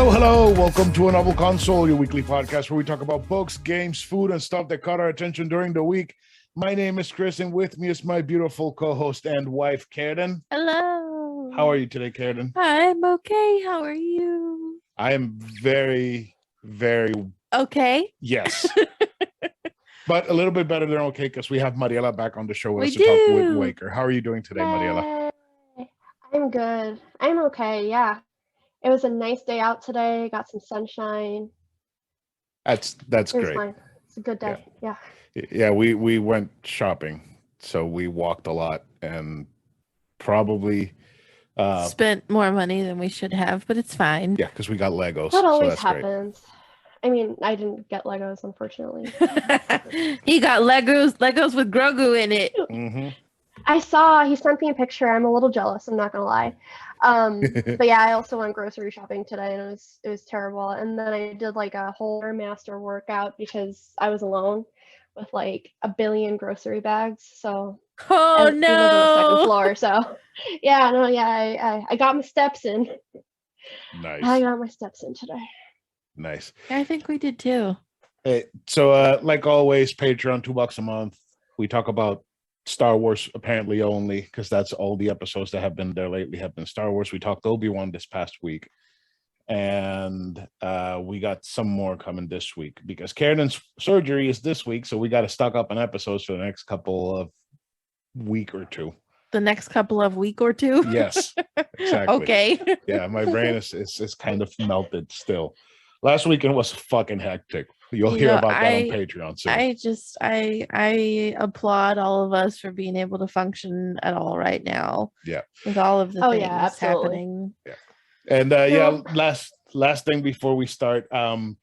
Hello. Welcome to A Novel Console, your weekly podcast where we talk about books, games, food, and stuff that caught our attention during the week. My name is Chris, and with me is my beautiful co-host and wife, Karradyne. Hello. How are you today, Karradyne? I'm okay. How are you? I am very, very... okay. Yes. But a little bit better than okay, because we have Mariela back on the show with us to do. talk with Waker. How are you doing today, Mariela? I'm good. I'm okay, yeah. It was a nice day out today. Got some sunshine. That's It was great. fine. It's a good day. Yeah. Yeah, we went shopping, so we walked a lot and probably spent more money than we should have, but it's fine. Yeah, because we got Legos. That always so that's happens. Great. I mean, I didn't get Legos, unfortunately. He got Legos with Grogu in it. Mm-hmm. I saw, he sent me a picture. I'm a little jealous, I'm not gonna lie. But yeah, I also went grocery shopping today, and it was terrible. And then I did like a whole master workout because I was alone with like a billion grocery bags. So oh no, we live on the second floor. So yeah, I got my steps in. Nice. I got my steps in today. Nice. I think we did too. Hey, so like always, Patreon, $2 a month. We talk about Star Wars apparently only, because that's all the episodes that have been there lately have been Star Wars. We talked Obi-Wan this past week, and we got some more coming this week because Karradyne's surgery is this week, so we got to stock up on episodes for the next couple of week or two. The next couple of week or two? Yes, exactly. Okay. Yeah, my brain is kind of melted still. Last weekend was fucking hectic. You'll hear about that on Patreon soon. I applaud all of us for being able to function at all right now. Yeah. With all of the things happening. Yeah. And last thing before we start,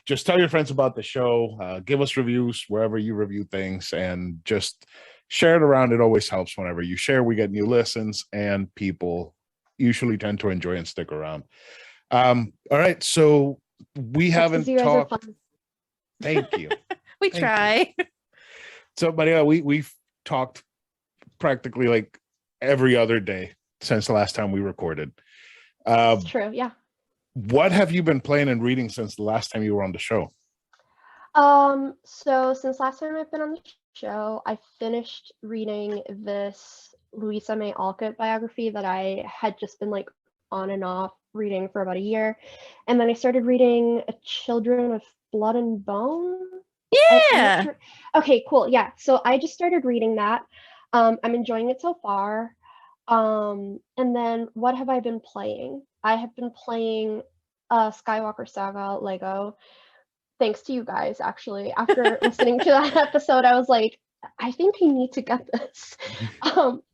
just tell your friends about the show. Give us reviews wherever you review things, and just share it around. It always helps whenever you share. We get new listens, and people usually tend to enjoy and stick around. All right, so we haven't talked. Thank you. We try. So, Mariela, we've talked practically like every other day since the last time we recorded. It's true, yeah. What have you been playing and reading since the last time you were on the show? So since last time I've been on the show, I finished reading this Louisa May Alcott biography that I had just been like on and off reading for about a year. And then I started reading Children of Blood and Bone. Yeah. Okay, cool. Yeah. So I just started reading that. I'm enjoying it so far. And then what have I been playing? I have been playing Skywalker Saga Lego. Thanks to you guys, actually. After listening to that episode, I was like, I think I need to get this.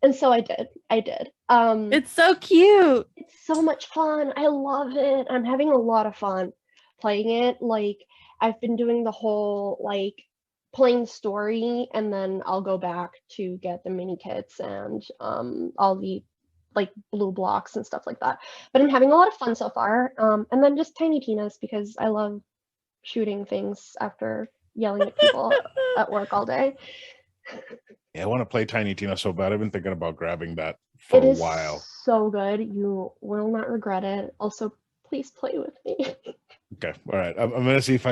And so I did. It's so cute. It's so much fun. I love it. I'm having a lot of fun playing it. Like, I've been doing the whole like playing the story, and then I'll go back to get the mini kits and all the like blue blocks and stuff like that. But I'm having a lot of fun so far. And then just Tiny Tina's because I love shooting things after yelling at people at work all day. Yeah, I want to play Tiny Tina so bad. I've been thinking about grabbing that for a while. So good. You will not regret it. Also, please play with me. Okay. All right. I'm going to see if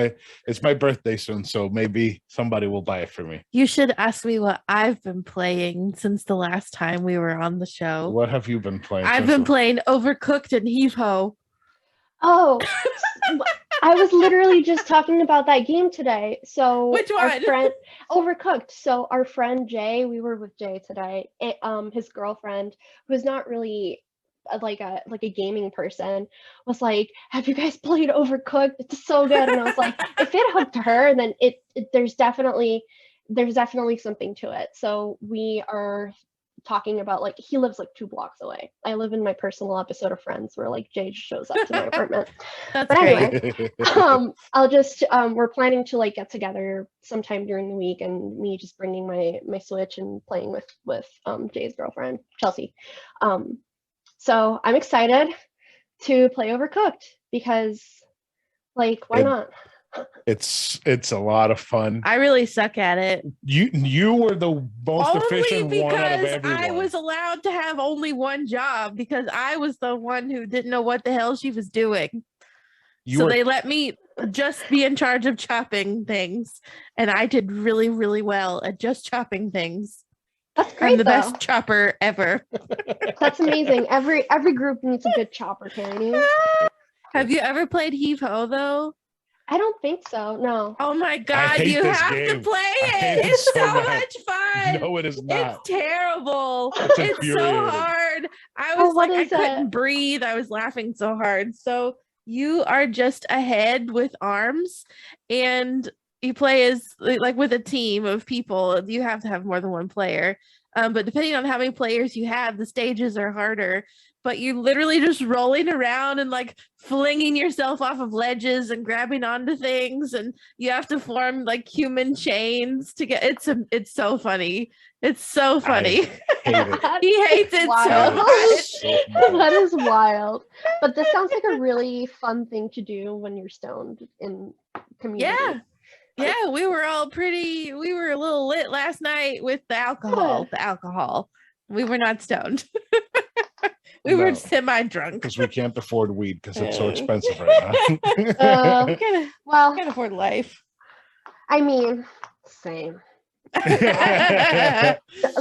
it's my birthday soon, so maybe somebody will buy it for me. You should ask me what I've been playing since the last time we were on the show. What have you been playing? I've been playing Overcooked and Heave Ho. Oh, I was literally just talking about that game today. So which one? Our friend Overcooked. So our friend Jay, we were with Jay today. His girlfriend, who's not really like a gaming person, was like, "Have you guys played Overcooked? It's so good." And I was like, if it hooked her, then there's definitely something to it. So we are talking about, like, he lives like 2 blocks away. I live in my personal episode of Friends where like Jay just shows up to my apartment. That's but great. Anyway, I'll just we're planning to like get together sometime during the week, and me just bringing my Switch and playing with Jay's girlfriend Chelsea. So I'm excited to play Overcooked because, like, why not? It's a lot of fun. I really suck at it. You were the most efficient one out of everyone. I was allowed to have only one job because I was the one who didn't know what the hell she was doing. So they let me just be in charge of chopping things, and I did really, really well at just chopping things. That's great. I'm the best chopper ever. That's amazing. Every group needs a good chopper, Karradyne. Have you ever played Heave Ho though? I don't think so. No. Oh my I god, hate you this have game. to play I hate it. it It's so so much. much fun. No, it is It's not. terrible. It's It's so infuriating. hard. I Oh, was what like, I is couldn't it? breathe. I was laughing so hard. So you are just a head with arms, and you play as like with a team of people. You have to have more than one player. But depending on how many players you have, the stages are harder. But you're literally just rolling around and like flinging yourself off of ledges and grabbing onto things, and you have to form like human chains to get. It's so funny. It's so funny. Hate it. He hates it so Wild. much. So much. That is wild. But this sounds like a really fun thing to do when you're stoned in community. Yeah, we were a little lit last night with the alcohol. We were not stoned. We were No. semi-drunk. Because we can't afford weed because it's so expensive right now. Well, Can't afford life. I mean, same.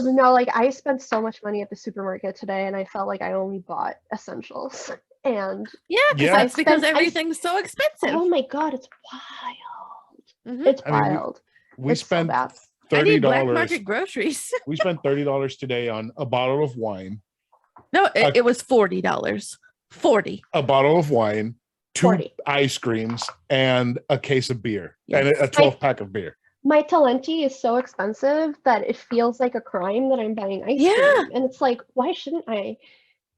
No, like I spent so much money at the supermarket today, and I felt like I only bought essentials. And Yeah, Yeah. that's because everything's so expensive. oh my god, it's wild. Mhm. It's I mean, wild. we It's so spent bad. I need black $30. market groceries. We spent $30 today on a bottle of wine, No, it was $40. 40. a bottle of wine, 2 40. ice creams, and a case of beer, Yes. and a 12-pack of beer. My Talenti is so expensive that it feels like a crime that I'm buying ice Yeah. cream. And it's like, why shouldn't I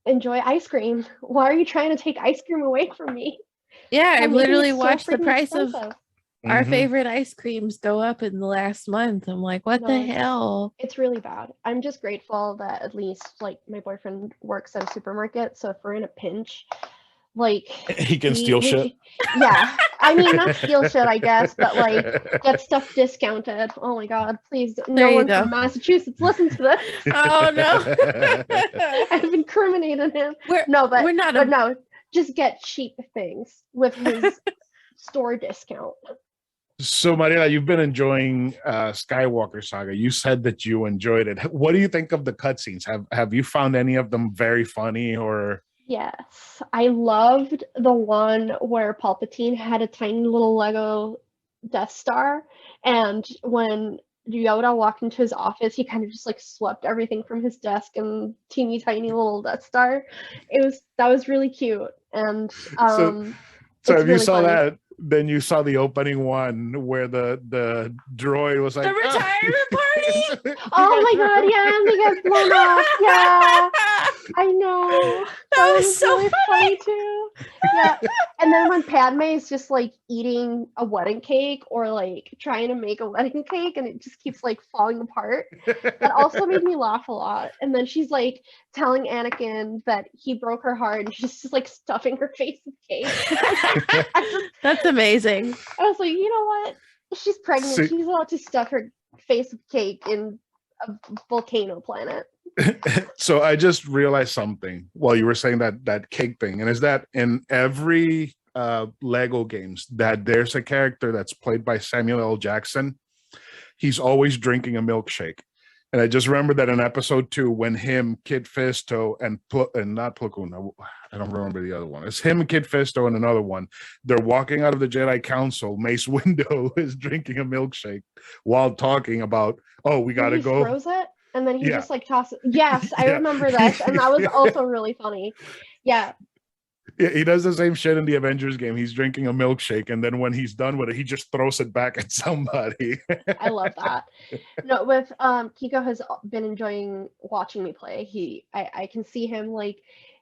enjoy ice cream? Why are you trying to take ice cream away from me? Yeah, While I've making literally it so watched the freaking price of expensive? our Mhm. favorite ice creams go up in the last month. I'm like, what the No. hell? It's really bad. I'm just grateful that at least like my boyfriend works at a supermarket, so if we're in a pinch, like He can steal shit. Yeah, I mean not steal shit, I guess, but like get stuff discounted. Oh my god, please, no you one go. from Massachusetts listen to this. Oh no. I've incriminated him. we're No, but we're not but no, just get cheap things with his store discount. So, Mariela, you've been enjoying Skywalker Saga. You said that you enjoyed it. What do you think of the cutscenes? Have you found any of them very funny or? Yes, I loved the one where Palpatine had a tiny little Lego Death Star, and when Yoda walked into his office, he kind of just like swept everything from his desk and teeny tiny little Death Star. That was really cute, and So it's if you really saw funny. that, then you saw the opening one where the droid was like the retirement party. Oh my god, yeah, and they get blown off. Yeah, I know. That was so really funny too. Yeah. And then when Padme is just like eating a wedding cake or like trying to make a wedding cake and it just keeps like falling apart, that also made me laugh a lot. And then she's like telling Anakin that he broke her heart and she's just like stuffing her face with cake. That's amazing. I was like, you know what? She's pregnant. See- She's allowed to stuff her face with cake in a volcano planet. So I just realized something while you were saying that cake thing, and is that in every Lego games that there's a character that's played by Samuel L. Jackson. He's always drinking a milkshake. And I just remember that in episode 2, when him, Kid Fisto, and not Plo Koon, I don't remember the other one. It's him, Kid Fisto, and another one. They're walking out of the Jedi Council. Mace Windu is drinking a milkshake while talking about, oh, we got to go. He throws it, and then he Yeah. just like tosses. Yes, I Yeah. remember this, and that was also really funny. Yeah, Yeah, he does the same shit in the Avengers game. He's drinking a milkshake, and then when he's done with it, he just throws it back at somebody. I love that. No, with Kiko has been enjoying watching me play. I can see him like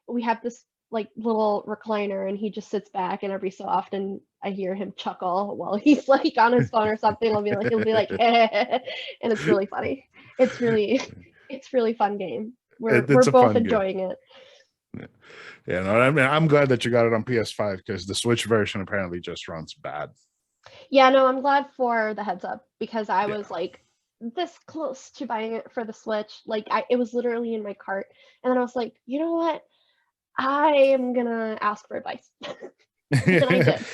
we have this like little recliner, and he just sits back, and every so often I hear him chuckle while he's like on his phone or something. He'll be like, and it's really funny. It's really fun game. We're It's a both fun game. enjoying it. Yeah, no, I mean, I'm glad that you got it on PS5 because the Switch version apparently just runs bad. Yeah, no, I'm glad for the heads up because I Yeah. was like this close to buying it for the Switch. Like it was literally in my cart, and then I was like, you know what? I am gonna ask for advice. And I did.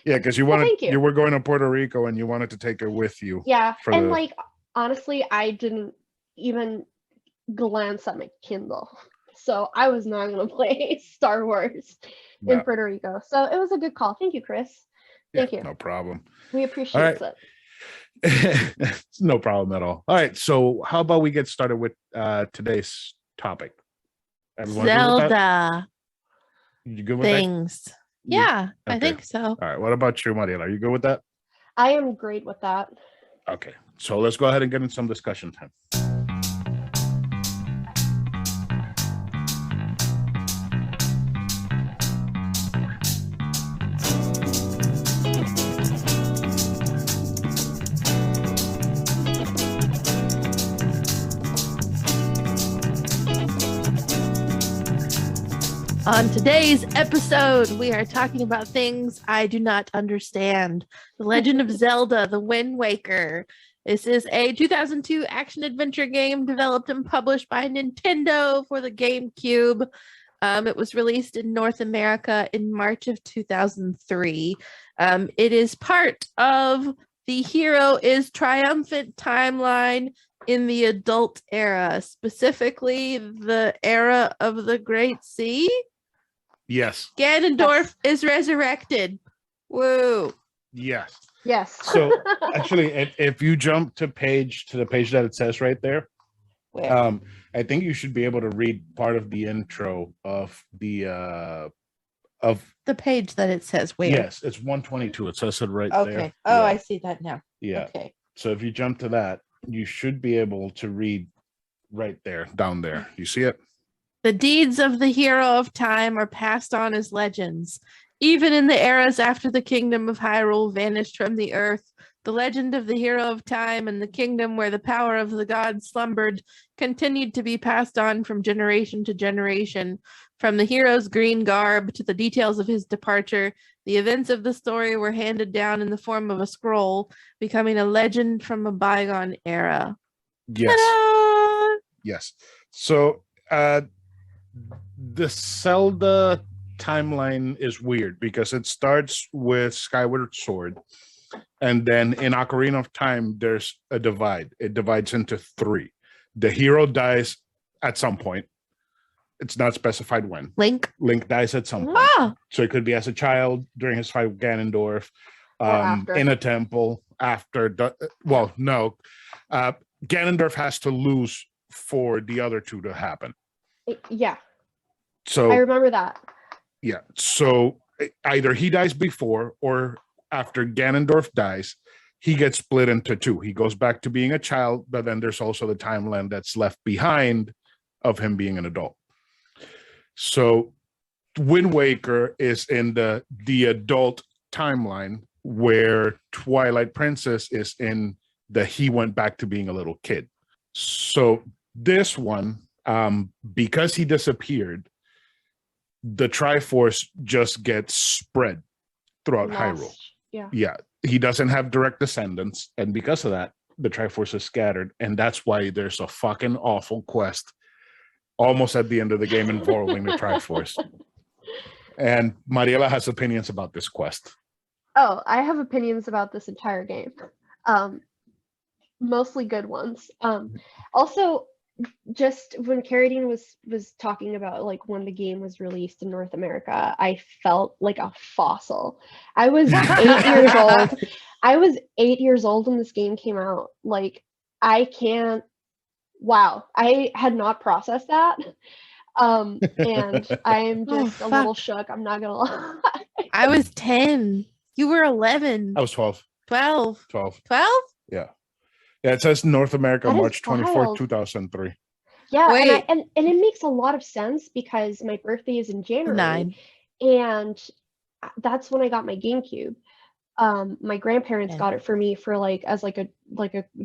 Yeah, because you Well, wanted thank you. you were going to Puerto Rico and you wanted to take it with you. Yeah, For and the like honestly, I didn't even glance at my Kindle, so I was not gonna play Star Wars in no, Puerto Rico. So it was a good call. Thank you, Chris. yeah, Thank you. no problem. We All appreciate right. it. No problem at all. All right, so how about we get started with today's topic? Everyone good with that? Zelda You good with that? things. You- Yeah, I okay. think so. All right. What about you, Mariela? Are you good with that? I am great with that. Okay. So let's go ahead and get in some discussion time. On today's episode, we are talking about things I do not understand. The Legend of Zelda, The Wind Waker. This is a 2002 action-adventure game developed and published by Nintendo for the Gamecube. It was released in North America in March of 2003. It is part of the Hero is Triumphant timeline in the adult era, specifically the era of the Great Sea. Yes. Ganondorf is resurrected. Woo. Yes. Yes. So actually, if you jump to the page that it says right there, Where? I think you should be able to read part of the intro of the The page that it says where? Yes, it's 122. It says it right Okay. there. Oh, Yeah. I see that now. Yeah. Okay. So if you jump to that, you should be able to read right there, down there. You see it? The deeds of the hero of time are passed on as legends. Even in the eras after the kingdom of Hyrule vanished from the earth, the legend of the hero of time and the kingdom where the power of the gods slumbered continued to be passed on from generation to generation. From the hero's green garb to the details of his departure, the events of the story were handed down in the form of a scroll, becoming a legend from a bygone era. Yes. Ta-da! Yes. So the Zelda timeline is weird because it starts with Skyward Sword, and then in Ocarina of Time, there's a divide. It divides into three. The hero dies at some point. It's not specified when. Link. Link dies at some point. Ah! So it could be as a child during his fight with Ganondorf, after. in a temple after. No. Ganondorf has to lose for the other two to happen. Yeah, So I remember that. yeah. So either he dies before or after Ganondorf dies, he gets split into two. He goes back to being a child, but then there's also the timeline that's left behind of him being an adult. So Wind Waker is in the adult timeline where Twilight Princess is in he went back to being a little kid. So this one, because he disappeared, the triforce just gets spread throughout Hyrule. Yeah. Yeah, he doesn't have direct descendants, and because of that, the triforce is scattered, and that's why there's a fucking awful quest almost at the end of the game involving the triforce. And Mariela has opinions about this quest. Oh, I have opinions about this entire game. Mostly good ones. Also, just when Karradyne was talking about like when the game was released in North America, I felt like a fossil. I was 8 years old. I was 8 years old when this game came out. Like, I can't. Wow, I had not processed that. And I'm just a little shook. I'm not gonna lie. I was 10. You were 11. I was 12. 12. 12. 12? Yeah. Yeah, it says North America, That is March 24th, wild. 2003. Yeah, Wait. and it makes a lot of sense because my birthday is in January, 9. and that's when I got my GameCube. My grandparents Yeah. got it for me for as a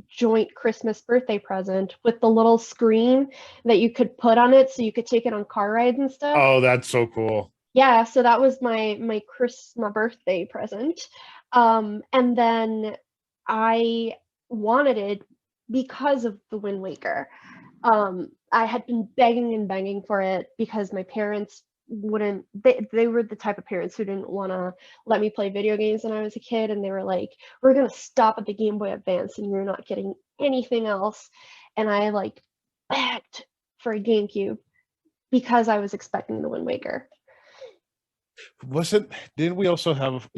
joint Christmas birthday present with the little screen that you could put on it so you could take it on car rides and stuff. Oh, that's so cool. Yeah, so that was my birthday present. And then I wanted it because of the Wind Waker. I had been begging and begging for it because my parents wouldn't they were the type of parents who didn't want to let me play video games when I was a kid, and they were like, we're going to stop at the Game Boy Advance and you're not getting anything else. And I like begged for a GameCube because I was expecting the Wind Waker. Didn't we also have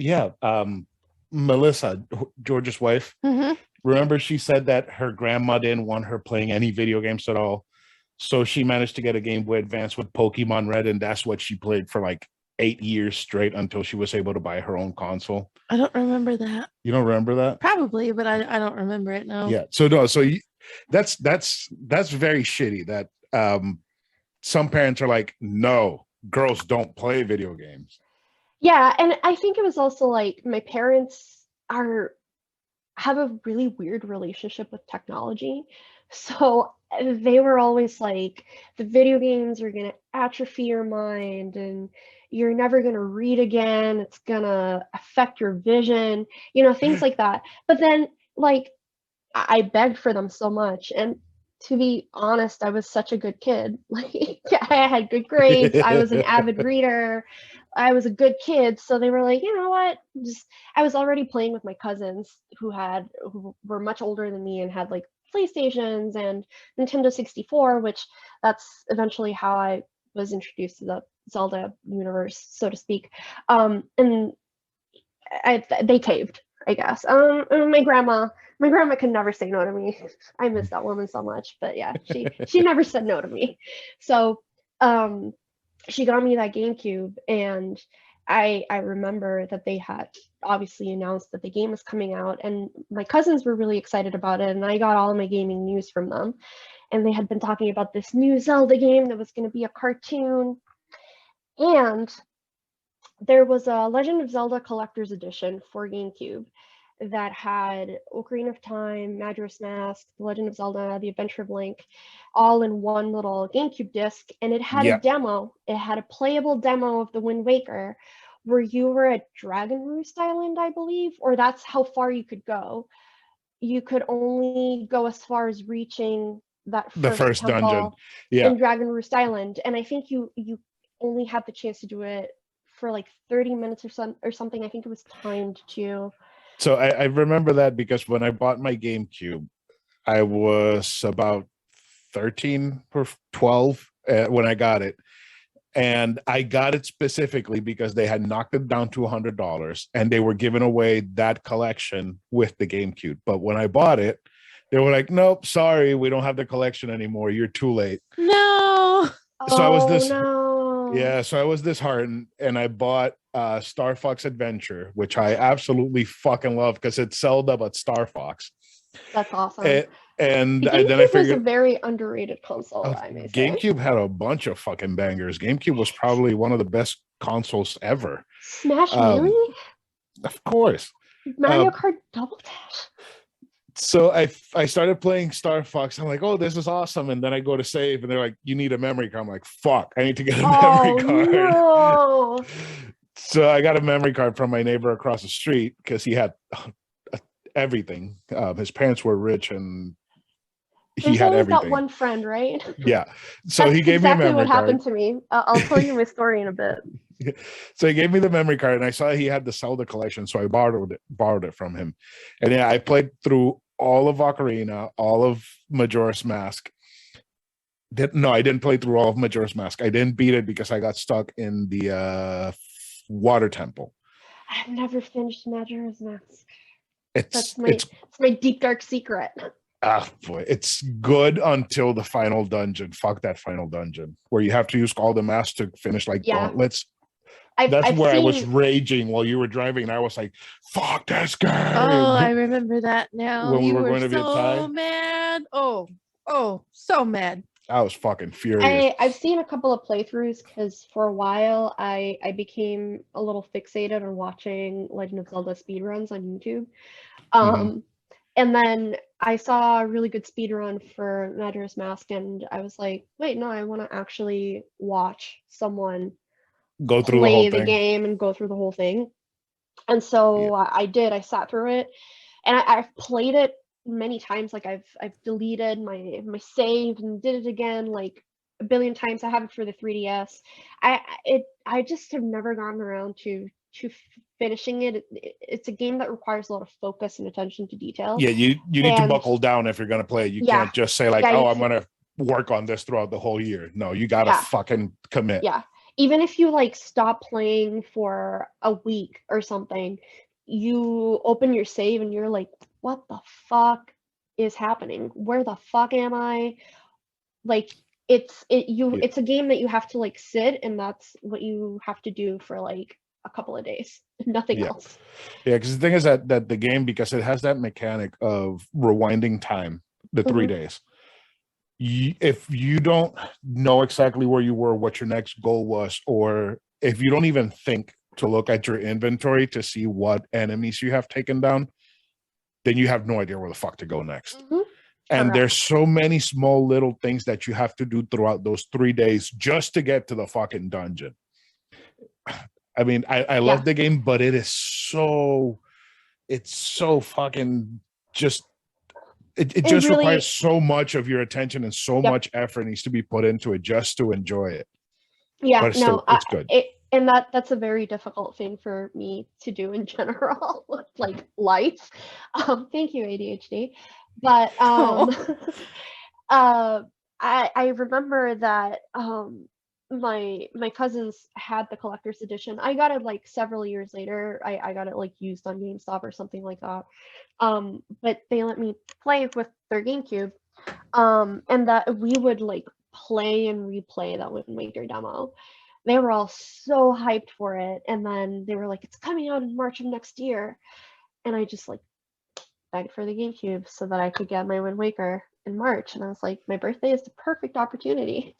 Melissa, George's wife? Mm-hmm. Remember, she said that her grandma didn't want her playing any video games at all. So she managed to get a Game Boy Advance with Pokemon Red, and that's what she played for like 8 years straight until she was able to buy her own console. I don't remember that. You don't remember that? Probably, but I don't remember it now. Yeah. So no. So that's very shitty. That some parents are like, no, girls don't play video games. Yeah, and I think it was also like my parents have a really weird relationship with technology. So they were always like, the video games are going to atrophy your mind and you're never going to read again. It's going to affect your vision, things like that. But then, like, I begged for them so much. And to be honest, I was such a good kid. Like, I had good grades. I was an avid reader. I was a good kid. So they were like, you know what? I was already playing with my cousins who were much older than me and had like PlayStations and Nintendo 64, which that's eventually how I was introduced to the Zelda universe, so to speak. And they caved, I guess. My grandma could never say no to me. I miss that woman so much, but yeah, she never said no to me. So she got me that GameCube, and I remember that they had obviously announced that the game was coming out, and my cousins were really excited about it, and I got all of my gaming news from them. And they had been talking about this new Zelda game that was going to be a cartoon. And there was a Legend of Zelda Collector's Edition for GameCube that had Ocarina of Time, Majora's Mask, The Legend of Zelda, The Adventure of Link, all in one little GameCube disc. And it had a demo. It had a playable demo of the Wind Waker where you were at Dragon Roost Island, I believe, or that's how far you could go. You could only go as far as reaching that first dungeon in Dragon Roost Island. And I think you only had the chance to do it for like 30 minutes or something. I think it was timed too. So I remember that because when I bought my GameCube, I was about 13 or 12 when I got it. And I got it specifically because they had knocked it down to $100 and they were giving away that collection with the GameCube. But when I bought it, they were like, nope, sorry, we don't have the collection anymore. You're too late. No. So I was no. Yeah, so I was disheartened, and I bought Star Fox Adventure, which I absolutely fucking love because it's Zelda but Star Fox. That's awesome. And the then I figured was a very underrated console. I may say. GameCube had a bunch of fucking bangers. GameCube was probably one of the best consoles ever. Smash Melee? Of course. Mario Kart Double Dash. So I started playing Star Fox. I'm like, oh, this is awesome. And then I go to save, and they're like, you need a memory card. I'm like, fuck, I need to get a memory card. No. So I got a memory card from my neighbor across the street because he had everything. His parents were rich, and he had everything. That one friend, right? Yeah. So he gave me a memory card. Exactly what happened to me. I'll tell you my story in a bit. So he gave me the memory card, and I saw he had the Zelda collection, so I borrowed it from him. And yeah, I played through all of Ocarina, all of Majora's Mask. No, I didn't play through all of Majora's Mask. I didn't beat it because I got stuck in the water temple. I've never finished Majora's Mask. It's my deep dark secret. Ah, boy, it's good until the final dungeon. Fuck that final dungeon where you have to use all the masks to finish like gauntlets. I was raging while you were driving, and I was like, "Fuck this game!" Oh, I remember that now. When we you were going to be so mad. Oh, so mad. I was fucking furious. I've seen a couple of playthroughs because for a while I became a little fixated on watching Legend of Zelda speedruns on YouTube. And then I saw a really good speedrun for Majora's Mask, and I was like, wait, no, I want to actually watch someone go through the whole thing. Game and go through the whole thing. And so I did. I sat through it, and I've played it many times. Like I've deleted my save and did it again like a billion times. I have it for the 3DS. I just have never gotten around to finishing it. It's a game that requires a lot of focus and attention to detail. Yeah, you need to And buckle down if you're gonna play it. You yeah, can't just say like, yeah, "Oh, I'm gonna work on this throughout the whole year." No, you gotta yeah, fucking commit. yeah. Even if you like stop playing for a week or something, you open your save and you're like, what the fuck is happening? Where the fuck am I? Like Yeah. it's a game that you have to like sit, and that's what you have to do for like a couple of days. Nothing Yeah. else. Yeah, because the thing is that the game, because it has that mechanic of rewinding time, the 3 Mhm. days. If you don't know exactly where you were, what your next goal was, or if you don't even think to look at your inventory to see what enemies you have taken down, then you have no idea where the fuck to go next. Mhm. And Correct. there's so many small little things that you have to do throughout those 3 days just to get to the fucking dungeon. I mean, I love Yeah. the game, but it's so fucking just it It just really, requires so much of your attention and so yep. much effort needs to be put into it just to enjoy it. Yeah, But it's no, still it's good. and that's a very difficult thing for me to do in general, like life. Thank you, ADHD. But Oh. I remember that my cousins had the collector's edition. I got it like several years later. I got it like used on GameStop or something like that. But they let me play with their GameCube. And that we would like play and replay that Wind Waker demo. They were all so hyped for it, and then they were like, "It's coming out in March of next year," and I just like begged for the GameCube so that I could get my Wind Waker in March, and I was like, "My birthday is the perfect opportunity."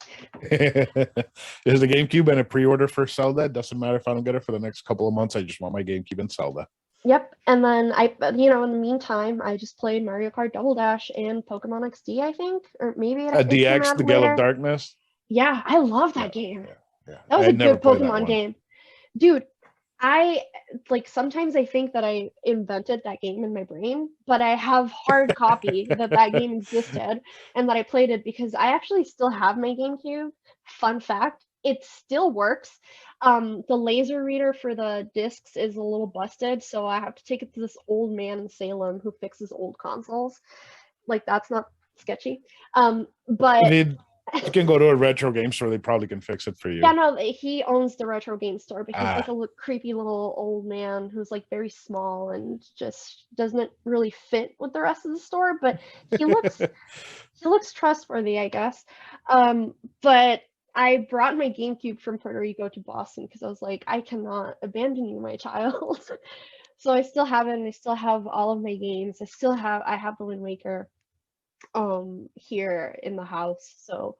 There's a GameCube and a pre-order for Zelda. It doesn't matter if I don't get it for the next couple of months. I just want my GameCube and Zelda. Yep, and then in the meantime, I just played Mario Kart Double Dash and Pokemon XD, I think, or maybe it came DX, out the Gale of later. Darkness. Yeah, I love Yeah, that game. yeah. That was I a never good played that Pokemon one. game. Dude, I like sometimes I think that I invented that game in my brain, but I have hard copy that game existed and that I played it because I actually still have my GameCube. Fun fact, it still works. The laser reader for the discs is a little busted, so I have to take it to this old man in Salem who fixes old consoles. Like that's not sketchy. But You can go to a retro game store. They probably can fix it for you. yeah, no, he owns the retro game store, but he's like Ah. a creepy little old man who's like very small and just doesn't really fit with the rest of the store. But he looks trustworthy, I guess. But I brought my GameCube from Puerto Rico to Boston because I was like, I cannot abandon you, my child. So I still have it, and I still have all of my games. I have the Wind Waker here in the house, so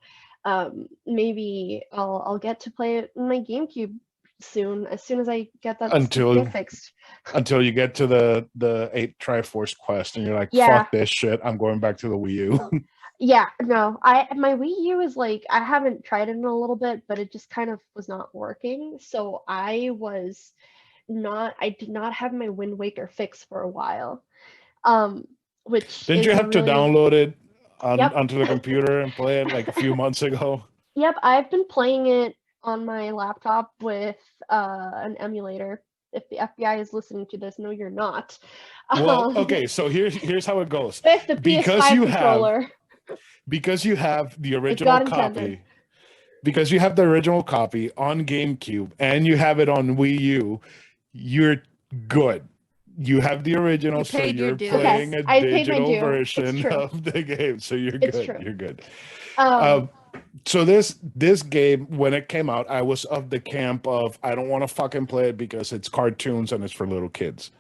maybe I'll get to play it in my GameCube soon, as soon as I get that stupid fixed. Until you get to the 8 Triforce quest and you're like, Yeah. fuck this shit, I'm going back to the Wii U. Yeah, no, my Wii U is like, I haven't tried it in a little bit, but it just kind of was not working, so I did not have my Wind Waker fixed for a while. Which Didn't is you have to really download it Yep. onto the computer and play it like a few months ago? Yep, I've been playing it on my laptop with an emulator. If the FBI is listening to this, no, you're not. Well, okay, so here's how it goes. With the Because PS5 you controller. because you have the original God intended. copy, because you have the original copy on GameCube and you have it on Wii U, you're good. You have the original, You so paid your you're dues. playing Okay, a I paid my digital due. It's version true. of the game, so you're It's good. true. You're good. Um, So this game, when it came out, I was of the camp of I don't want to fucking play it because it's cartoons and it's for little kids.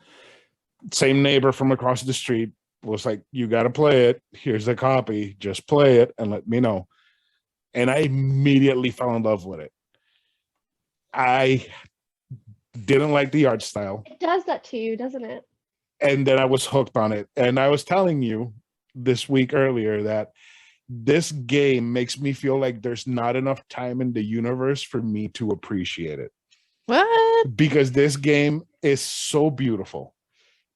Same neighbor from across the street was like, "You got to play it. Here's the copy. Just play it and let me know." And I immediately fell in love with it. I didn't like the art style, it does that to you, doesn't it? and then I was hooked on it. And I was telling you this week earlier that this game makes me feel like there's not enough time in the universe for me to appreciate it. What? Because this game is so beautiful.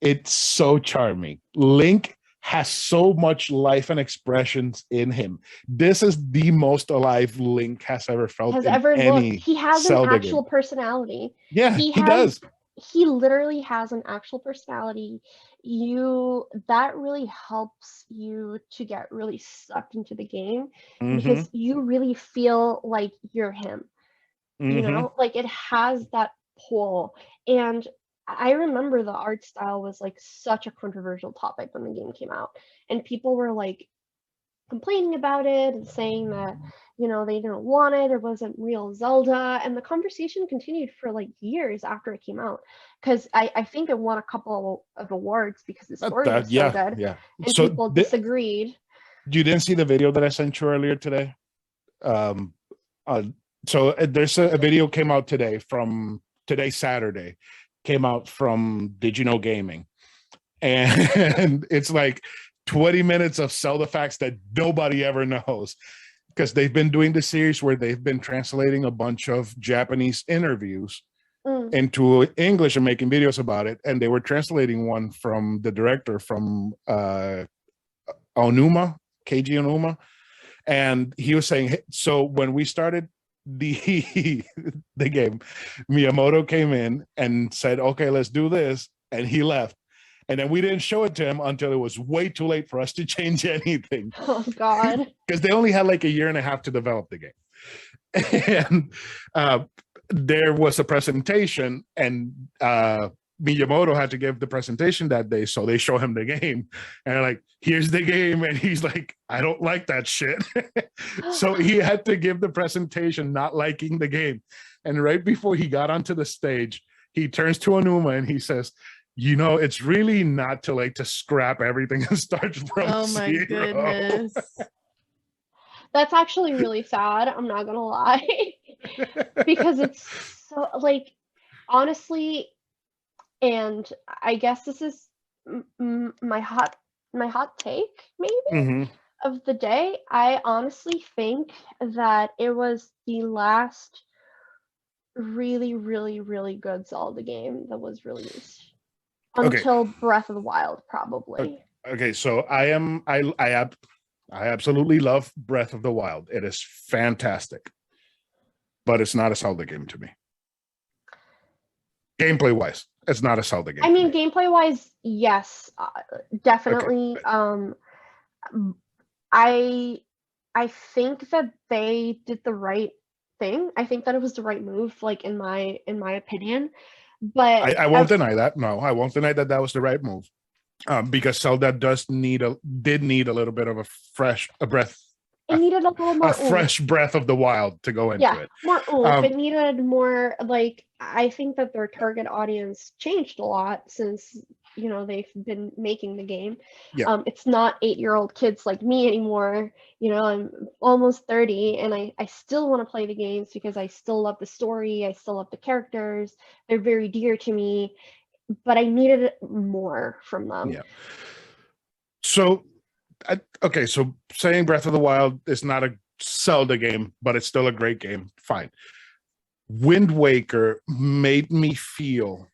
It's so charming. Link has so much life and expressions in him. This is the most alive Link has ever felt Has in ever looked. any He has an Zelda actual game. personality. Yeah, He he has does. he literally has an actual personality. That really helps you to get really sucked into the game Mm-hmm. because you really feel like you're him. You Mm-hmm. know, like it has that pull. And I remember the art style was like such a controversial topic when the game came out, and people were like complaining about it and saying that, you know, they didn't want it, it wasn't real Zelda. And the conversation continued for like years after it came out, because I think it won a couple of awards because the story was so Yeah, good, yeah. and So people disagreed. you didn't see the video that I sent you earlier today? Um, there's a video came out today from today, Saturday, came out from Did You Know Gaming, and it's like 20 minutes of Zelda facts that nobody ever knows, because they've been doing the series where they've been translating a bunch of Japanese interviews into English and making videos about it. And they were translating one from the director from Onuma, Keiji Onuma. And he was saying, so when we started the the game, Miyamoto came in and said, okay, let's do this. And he left. And then we didn't show it to him until it was way too late for us to change anything. Oh God. Because they only had like a year and a half to develop the game. And there was a presentation, and Miyamoto had to give the presentation that day. So they show him the game and like, here's the game. And he's like, I don't like that shit. So he had to give the presentation not liking the game. And right before he got onto the stage, he turns to Onuma and he says, you know, it's really not too late to scrap everything and start from zero. Goodness. That's actually really sad. I'm not gonna lie. Because it's so like, honestly, and I guess this is my hot take maybe of the day. I honestly think that it was the last really, really, really good Zelda game that was released until Breath of the Wild, probably. Okay, so I absolutely love Breath of the Wild. It is fantastic, but it's not a Zelda game to me. Gameplay wise, it's not a Zelda game. I mean, gameplay wise, yes, definitely. Okay. I think that they did the right thing. I think that it was the right move, like in my opinion. But I won't deny that. No, I won't deny that that was the right move. Because Zelda did need a little bit of a breath. It needed a little more fresh breath of the wild to go into it. More oomph. It needed more, like, I think that their target audience changed a lot since, you know, they've been making the game. Yeah. It's not 8-year-old kids like me anymore. You know, I'm almost 30 and I still want to play the games because I still love the story. I still love the characters. They're very dear to me, but I needed more from them. Yeah. So, so saying Breath of the Wild is not a Zelda game, but it's still a great game. Fine. Wind Waker made me feel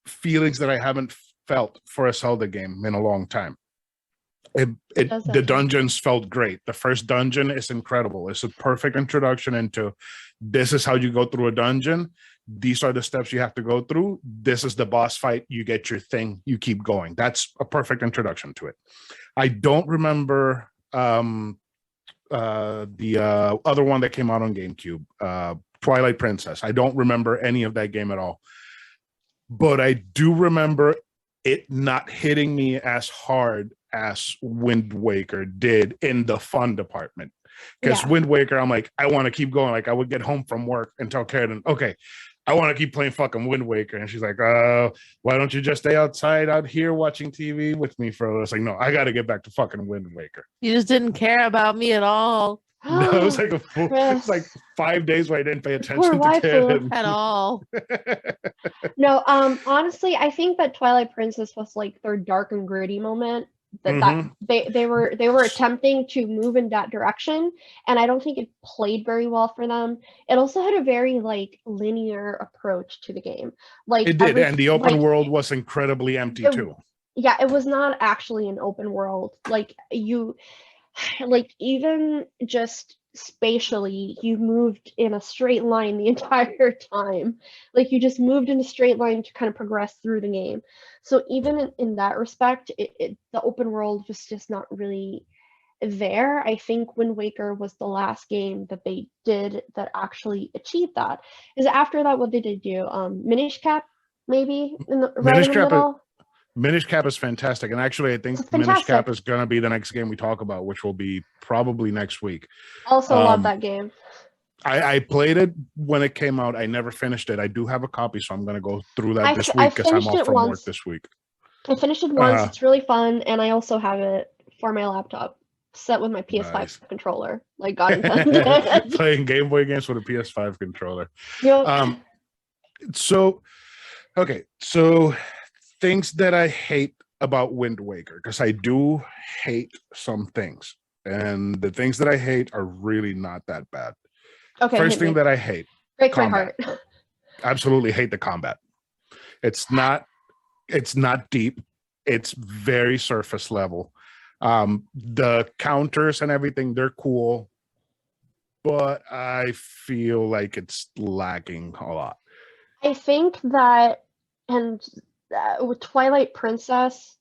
feelings that I haven't felt for a Zelda game in a long time. The dungeons felt great. The first dungeon is incredible. It's a perfect introduction into this is how you go through a dungeon. These are the steps you have to go through. This is the boss fight. You get your thing. You keep going. That's a perfect introduction to it. I don't remember the other one that came out on GameCube, Twilight Princess. I don't remember any of that game at all. But I do remember it not hitting me as hard as Wind Waker did in the fun department. Because Wind Waker, I'm like, I want to keep going. Like, I would get home from work and tell Karradyne, okay, I want to keep playing fucking Wind Waker. And she's like, why don't you just stay outside out here watching TV with me for a little? It's like, no, I got to get back to fucking Wind Waker. You just didn't care about me at all. No, it was like it's like 5 days where I didn't pay attention to Karradyne at all. No, honestly, I think that Twilight Princess was like their dark and gritty moment. That they were attempting to move in that direction, and I don't think it played very well for them. It also had a very like linear approach to the game. Like it did, and the open world was incredibly empty too. yeah, it was not actually an open world. Like you, like even just spatially, you moved in a straight line the entire time. Like you just moved in a straight line to kind of progress through the game. So even in that respect, the open world was just not really there. I think Wind Waker was the last game that they did that actually achieved that. Is after that what did they do? Minish Cap, maybe right in Minish the Cap, middle. Minish Cap is fantastic, and actually, I think It's Minish Cap fantastic. is going to be the next game we talk about, which will be probably next week. Also love that game. I played it when it came out. I never finished it. I do have a copy, so I'm going to go through that this I week because I'm finished off it from work once. this week. I finished it once. It's really fun, and I also have it for my laptop, set with my PS5 Nice. controller, like God intended. Playing Game Boy games with a PS5 controller. Yep. So things that I hate about Wind Waker, because I do hate some things, and the things that I hate are really not that bad. Okay. First thing that I hate, breaks my combat. heart. Absolutely hate the combat. It's not deep. It's very surface level. The counters and everything, they're cool, but I feel like it's lacking a lot. I think that, and with Twilight Princess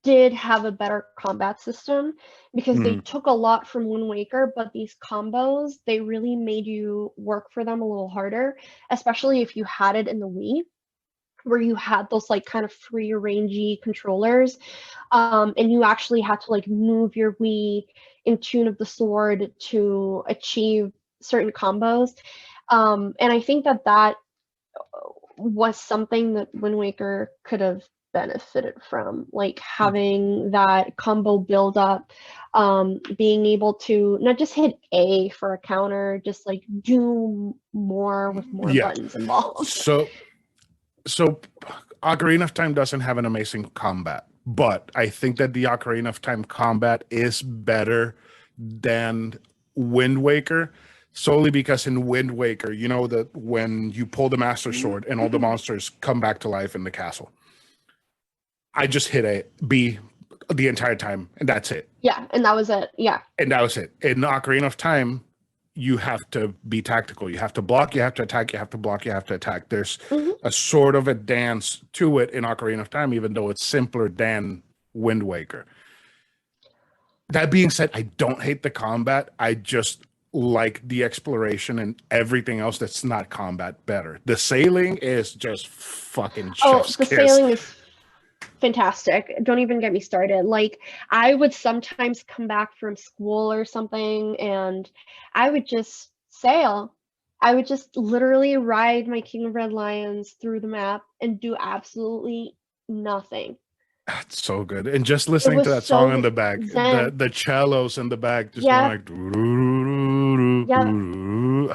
did have a better combat system because they took a lot from Wind Waker, but these combos, they really made you work for them a little harder, especially if you had it in the Wii, where you had those like kind of free rangey controllers, and you actually had to like move your Wii in tune of the sword to achieve certain combos. And I think that was something that Wind Waker could have benefited from, like having that combo build up, being able to not just hit A for a counter, just like do more with more buttons involved. So Ocarina of Time doesn't have an amazing combat, but I think that the Ocarina of Time combat is better than Wind Waker, solely because in Wind Waker, you know that when you pull the Master Sword and all the monsters come back to life in the castle, I just hit a B the entire time, and that's it. Yeah, and that was it. Yeah. And that was it. In Ocarina of Time, you have to be tactical. You have to block, you have to attack, you have to block, you have to attack. There's a sort of a dance to it in Ocarina of Time, even though it's simpler than Wind Waker. That being said, I don't hate the combat. I just like the exploration and everything else that's not combat better. The sailing is just fucking chef's kiss. Sailing is fantastic. Don't even get me started. Like I would sometimes come back from school or something and I would just sail. I would just literally ride my King of Red Lions through the map and do absolutely nothing. That's so good. And just listening to that song in the back, the cellos in the back, just going like,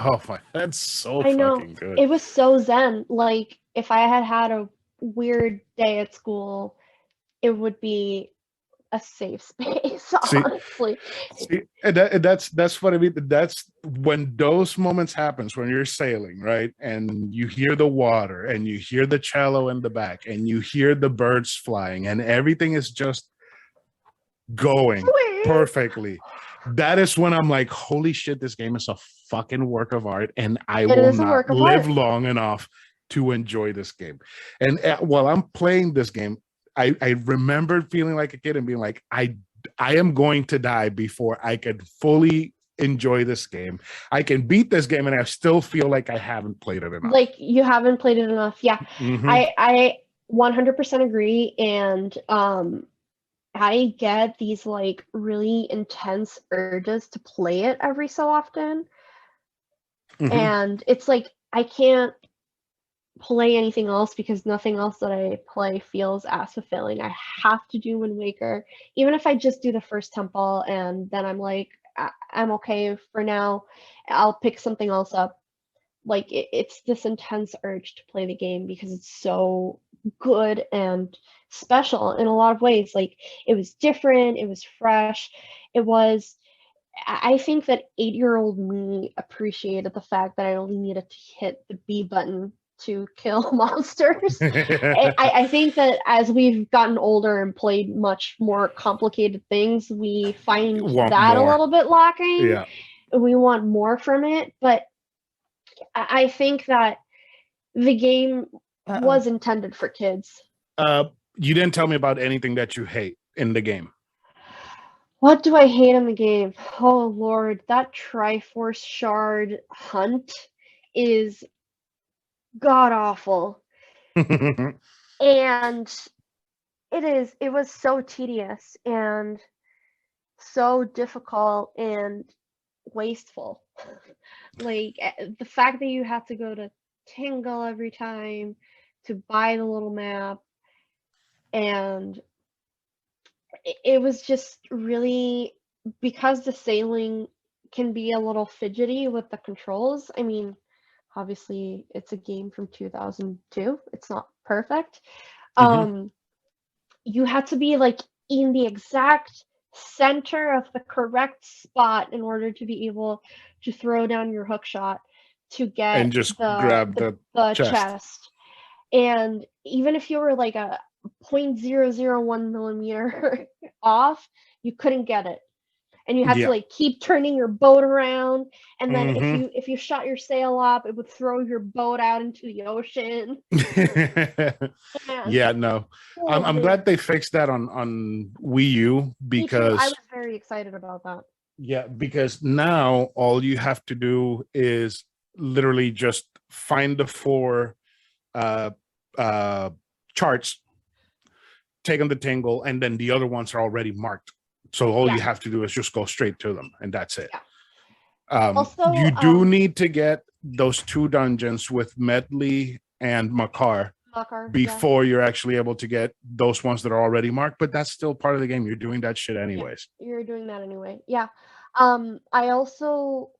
oh my, that's so fucking good. It was so zen. Like if I had a weird day at school, it would be a safe space, honestly. And that's what I mean. That's when those moments happens, when you're sailing, right? And you hear the water and you hear the cello in the back and you hear the birds flying and everything is just going perfectly. That is when I'm like, holy shit, this game is a fucking work of art and I will not live long enough to enjoy this game. And while I'm playing this game, I remember feeling like a kid and being like, I am going to die before I could fully enjoy this game. I can beat this game and I still feel like I haven't played it enough. Like you haven't played it enough. Yeah. I 100% agree. And I get these like really intense urges to play it every so often. And it's like I can't play anything else because nothing else that I play feels as fulfilling. I have to do Wind Waker, even if I just do the first temple and then I'm like, I'm okay for now. I'll pick something else up. Like it's this intense urge to play the game because it's so good and special in a lot of ways. Like it was different, it was fresh, it was. I think that 8-year-old me appreciated the fact that I only needed to hit the B button to kill monsters. I think that as we've gotten older and played much more complicated things, we find Want that a more. little bit lacking. Yeah. We want more from it, but I think that the game was intended for kids. You didn't tell me about anything that you hate in the game. What do I hate in the game? Oh Lord, that triforce shard hunt is god awful. And it was so tedious and so difficult and wasteful. Like the fact that you have to go to Tingle every time to buy the little map, and it was just really, because the sailing can be a little fidgety with the controls. I mean, obviously it's a game from 2002. It's not perfect. You had to be like in the exact center of the correct spot in order to be able to throw down your hook shot to get and just grab the chest. And even if you were like a 0.001 millimeter off, you couldn't get it. And you had to like keep turning your boat around, and then if you shot your sail up, it would throw your boat out into the ocean. Yeah, no. I'm glad they fixed that on Wii U, because I was very excited about that. Yeah, because now all you have to do is literally just find the 4 charts, take them to Tingle, and then the other ones are already marked. So all you have to do is just go straight to them, and that's it. Yeah. Also, you do need to get those 2 dungeons with Medley and Makar before you're actually able to get those ones that are already marked, but that's still part of the game. You're doing that shit anyways. Yeah, you're doing that anyway. Yeah. I also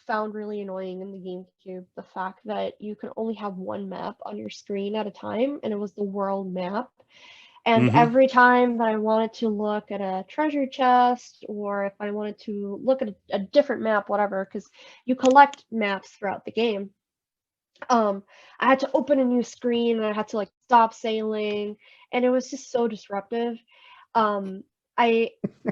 found really annoying in the GameCube the fact that you can only have one map on your screen at a time, and it was the world map. And every time that I wanted to look at a treasure chest, or if I wanted to look at a different map, whatever, because you collect maps throughout the game, I had to open a new screen, and I had to like stop sailing, and it was just so disruptive.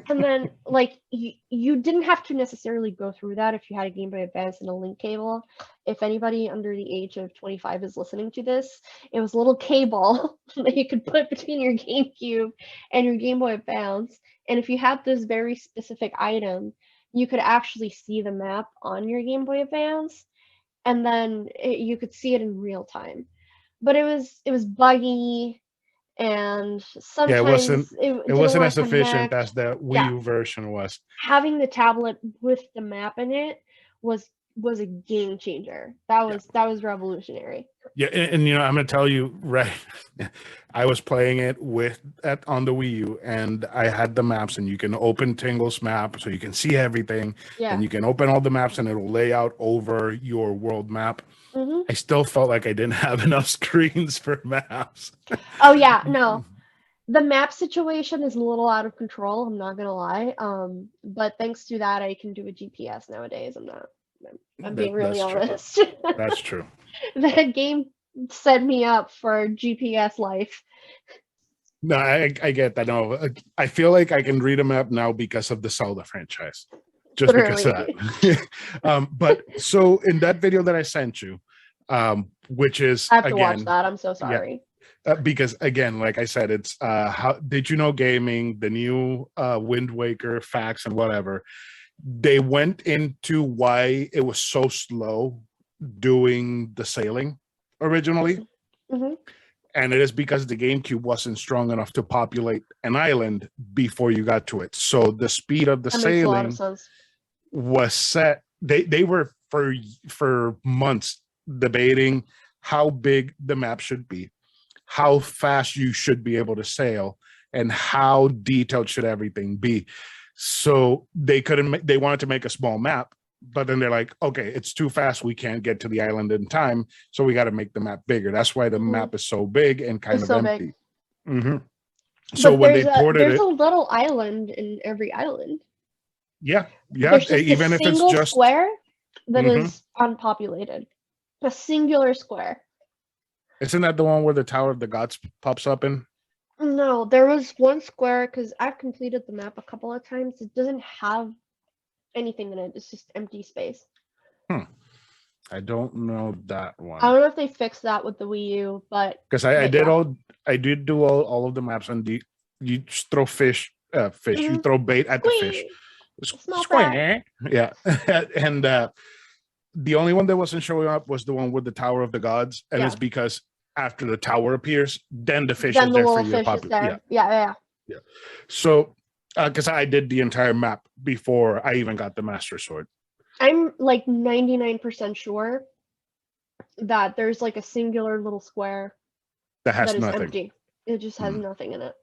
And then like you didn't have to necessarily go through that if you had a Game Boy Advance and a link cable. If anybody under the age of 25 is listening to this, it was a little cable that you could put between your GameCube and your Game Boy Advance, and if you had this very specific item, you could actually see the map on your Game Boy Advance, and then you could see it in real time. But it was buggy, and sometimes it wasn't as efficient as the Wii U version was. Having the tablet with the map in it was a game changer. That was revolutionary. Yeah, and you know, I'm gonna tell you, right, I was playing it on the Wii U, and I had the maps, and you can open Tingle's map so you can see everything, and you can open all the maps, and it'll lay out over your world map. I still felt like I didn't have enough screens for maps. Oh yeah, no. The map situation is a little out of control, I'm not gonna lie. But thanks to that, I can do a GPS nowadays. I'm being really honest. That's true. That game set me up for GPS life. No, I get that. No, I feel like I can read a map now because of the Zelda franchise. Just because of that. But so in that video that I sent you, which is I have to watch that. I'm so sorry. Yeah, because again, like I said, it's how did you know gaming, the new Wind Waker facts and whatever. They went into why it was so slow doing the sailing originally. And it is because the GameCube wasn't strong enough to populate an island before you got to it. So the speed of the sailing was set. They were for months debating how big the map should be, how fast you should be able to sail, and how detailed should everything be. So they wanted to make a small map, but then they're like, okay, it's too fast. We can't get to the island in time. So we got to make the map bigger. That's why the map is so big and kind of empty. So when they ported there's a little island in every island. Yeah. Even if it's just square that is unpopulated. A singular square. Isn't that the one where the Tower of the Gods pops up in? No, there was one square because I've completed the map a couple of times. It doesn't have anything in it. It's just empty space. I don't know that I one. don't know if they fixed that with the Wii U, but Because I did do all of the maps, and you just throw fish, you Mhm. throw bait at the fish. Small Square. Yeah. And the only one that wasn't showing up was the one with the Tower of the Gods, and it's Yeah. because after the tower appears, then the fish Then is the there for little you to fish pop. is there. Yeah. So, because I did the entire map before I even got the Master Sword. I'm like 99% sure that there's like a singular little square That has that is nothing. empty. It just has nothing in it.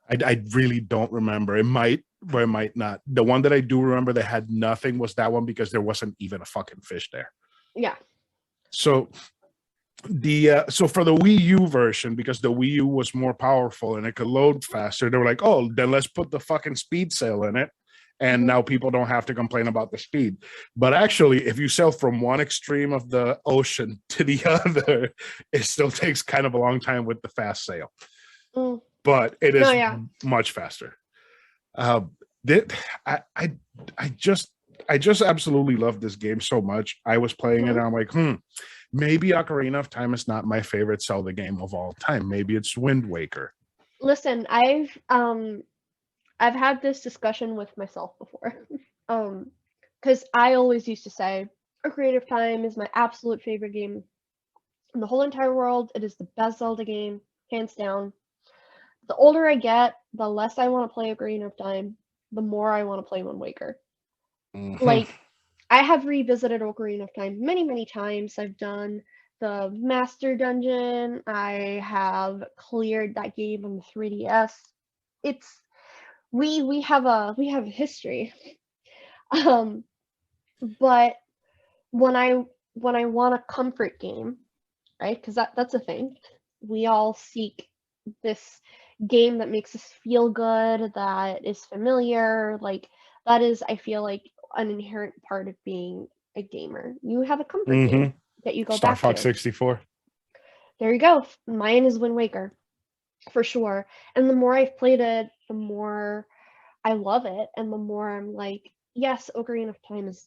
I really don't remember. It might, or it might not. The one that I do remember that had nothing was that one because there wasn't even a fucking fish there. Yeah. So so for the Wii U version, because the Wii U was more powerful and it could load faster, they were like, oh, then let's put the fucking speed sail in it. And now people don't have to complain about the speed. But actually, if you sail from one extreme of the ocean to the other, it still takes kind of a long time with the fast sail. But it is much faster. I just absolutely love this game so much. I was playing it and I'm like, maybe Ocarina of Time is not my favorite Zelda game of all time. Maybe it's Wind Waker. Listen, I've had this discussion with myself before. Because I always used to say Ocarina of Time is my absolute favorite game in the whole entire world. It is the best Zelda game, hands down. The older I get, the less I want to play Ocarina of Time, the more I want to play Wind Waker. Like, I have revisited Ocarina of Time many, many times. I've done the Master Dungeon. I have cleared that game on the 3DS. It's we have a history. But when I want a comfort game, right? Because that's a thing. We all seek this game that makes us feel good, that is familiar. Like, that is, I feel like, an inherent part of being a gamer. You have a comfort game that you go Star back Fox to. 64. There you go. Mine is Wind Waker, for sure. And the more I've played it, the more I love it, and the more I'm like, yes, Ocarina of Time is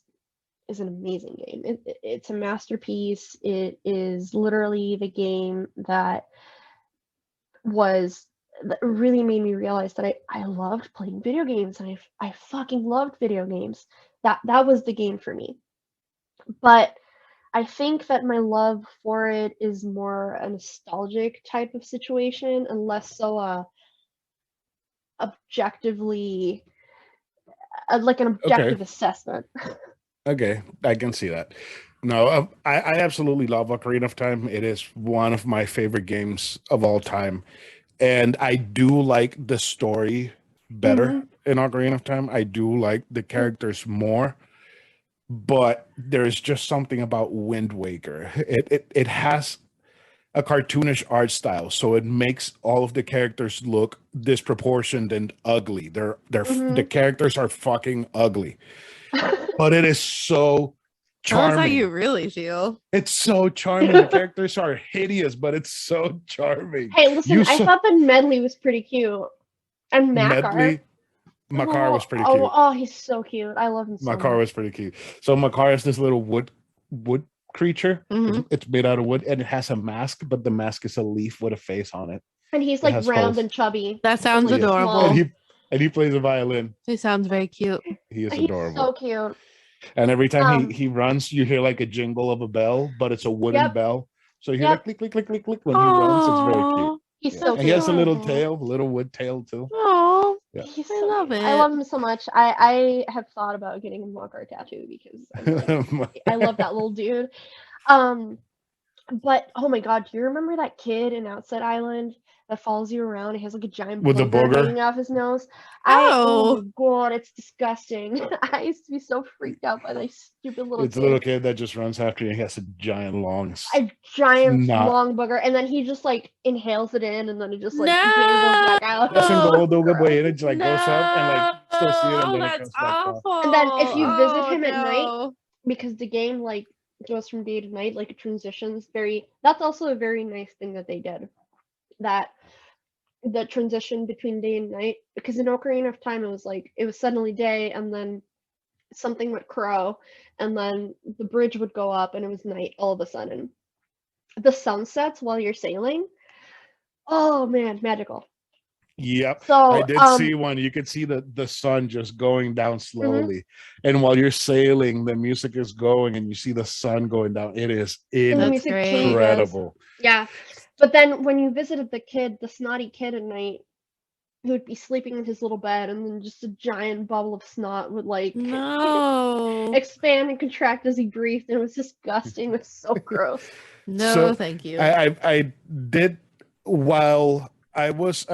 an amazing game. It's a masterpiece. It is literally the game that really made me realize that I loved playing video games, and I fucking loved video games. That was the game for me. But I think that my love for it is more a nostalgic type of situation, and less so objectively like an objective assessment. Okay, I can see that. No, I absolutely love Ocarina of Time. It is one of my favorite games of all time. And I do like the story better in Ocarina of Time. I do like the characters more. But there's just something about Wind Waker. It has a cartoonish art style, so it makes all of the characters look disproportioned and ugly. The characters are fucking ugly. But it is so charming. That's how you really feel. It's so charming. The characters are hideous, but it's so charming. Hey, listen, I thought the Medley was pretty cute. And Makar. Makar was pretty cute. Oh, he's so cute. I love him so much. Makar was pretty cute. So Makar is this little wood creature. It's made out of wood, and it has a mask, but the mask is a leaf with a face on it. And he's like round and chubby. That sounds adorable. And he plays a violin. He sounds very cute. He is adorable. He's so cute. And every time he runs, you hear like a jingle of a bell, but it's a wooden bell. So you hear like click, click, click, click, click when he runs. It's very cute. He's so cute. And he has a little wood tail too. Oh, yeah. I love it. I love him so much. I have thought about getting a Makar tattoo because I love that little dude. But oh my god, do you remember that kid in Outset Island that follows you around? He has like a giant booger hanging off his nose. Oh my god, it's disgusting. I used to be so freaked out by that stupid little It's a little kid that just runs after you and he has a giant long booger, and then he just like inhales it in, and then it just like goes back out. It's like goes up and like still see it, and then it comes back out. And then if you visit him at night, because the game like goes from day to night, like it transitions that's also a very nice thing that they did. That the transition between day and night, because in Ocarina of Time it was suddenly day and then something would crow and then the bridge would go up and it was night all of a sudden. The sunsets while you're sailing, oh man, magical. Yep. So I did see one. You could see the sun just going down slowly. And while you're sailing, the music is going and you see the sun going down. It is and the music changes. incredible. Yeah. But then when you visited the snotty kid at night, he would be sleeping in his little bed and then just a giant bubble of snot would No. expand and contract as he breathed, and it was disgusting. It was so gross. No, So, thank you. I did, while I was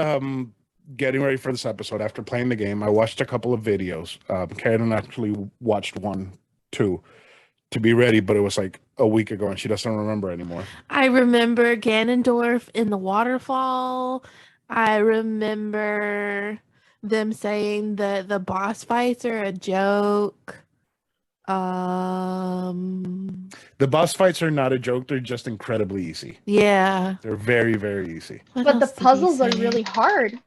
getting ready for this episode, after playing the game, I watched a couple of videos. Karradyne actually watched one too to be ready, but it was like a week ago and she doesn't remember anymore. I remember Ganondorf in the waterfall. I remember them saying that the boss fights are a joke. The boss fights are not a joke, they're just incredibly easy. Yeah. They're very, very easy. What But the else did he puzzles are say? really hard.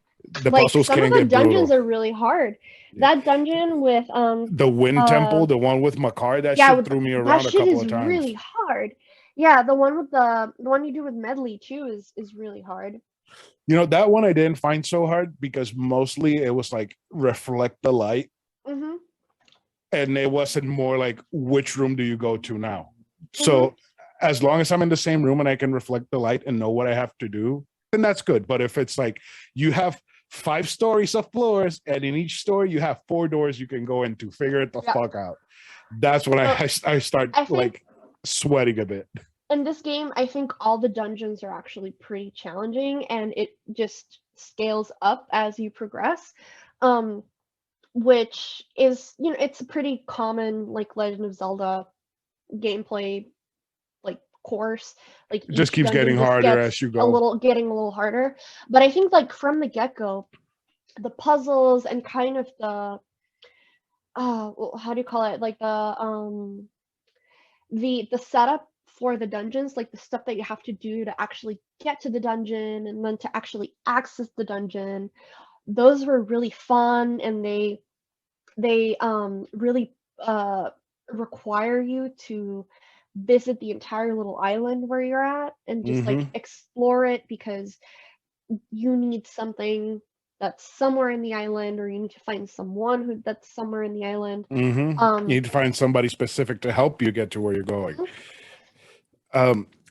The puzzles some can of the get dungeons brutal. are really hard. Yeah. That dungeon with The Wind Temple, the one with Makar, that shit threw me around a couple of times. Really hard. Yeah, the one with the one you do with Medley too is really hard. You know, that one I didn't find so hard because mostly it was like reflect the light. Mm-hmm. And it wasn't more like which room do you go to now. So as long as I'm in the same room and I can reflect the light and know what I have to do, then that's good. But if it's like you have 5 stories of floors and in each story you have 4 doors you can go into, figure it the fuck out. That's when I start like sweating a bit. In this game, I think all the dungeons are actually pretty challenging and it just scales up as you progress. Which is, it's a pretty common like Legend of Zelda gameplay like course. Like it just keeps getting harder as you go. Getting a little harder. But I think like from the get-go, the puzzles and kind of the how do you call it? Like the setup for the dungeons, like the stuff that you have to do to actually get to the dungeon and then to actually access the dungeon, those were really fun, and they really require you to visit the entire little island where you're at and just like explore it, because you need something that's somewhere in the island, or you need to find someone that's somewhere in the island. You need to find somebody specific to help you get to where you're going.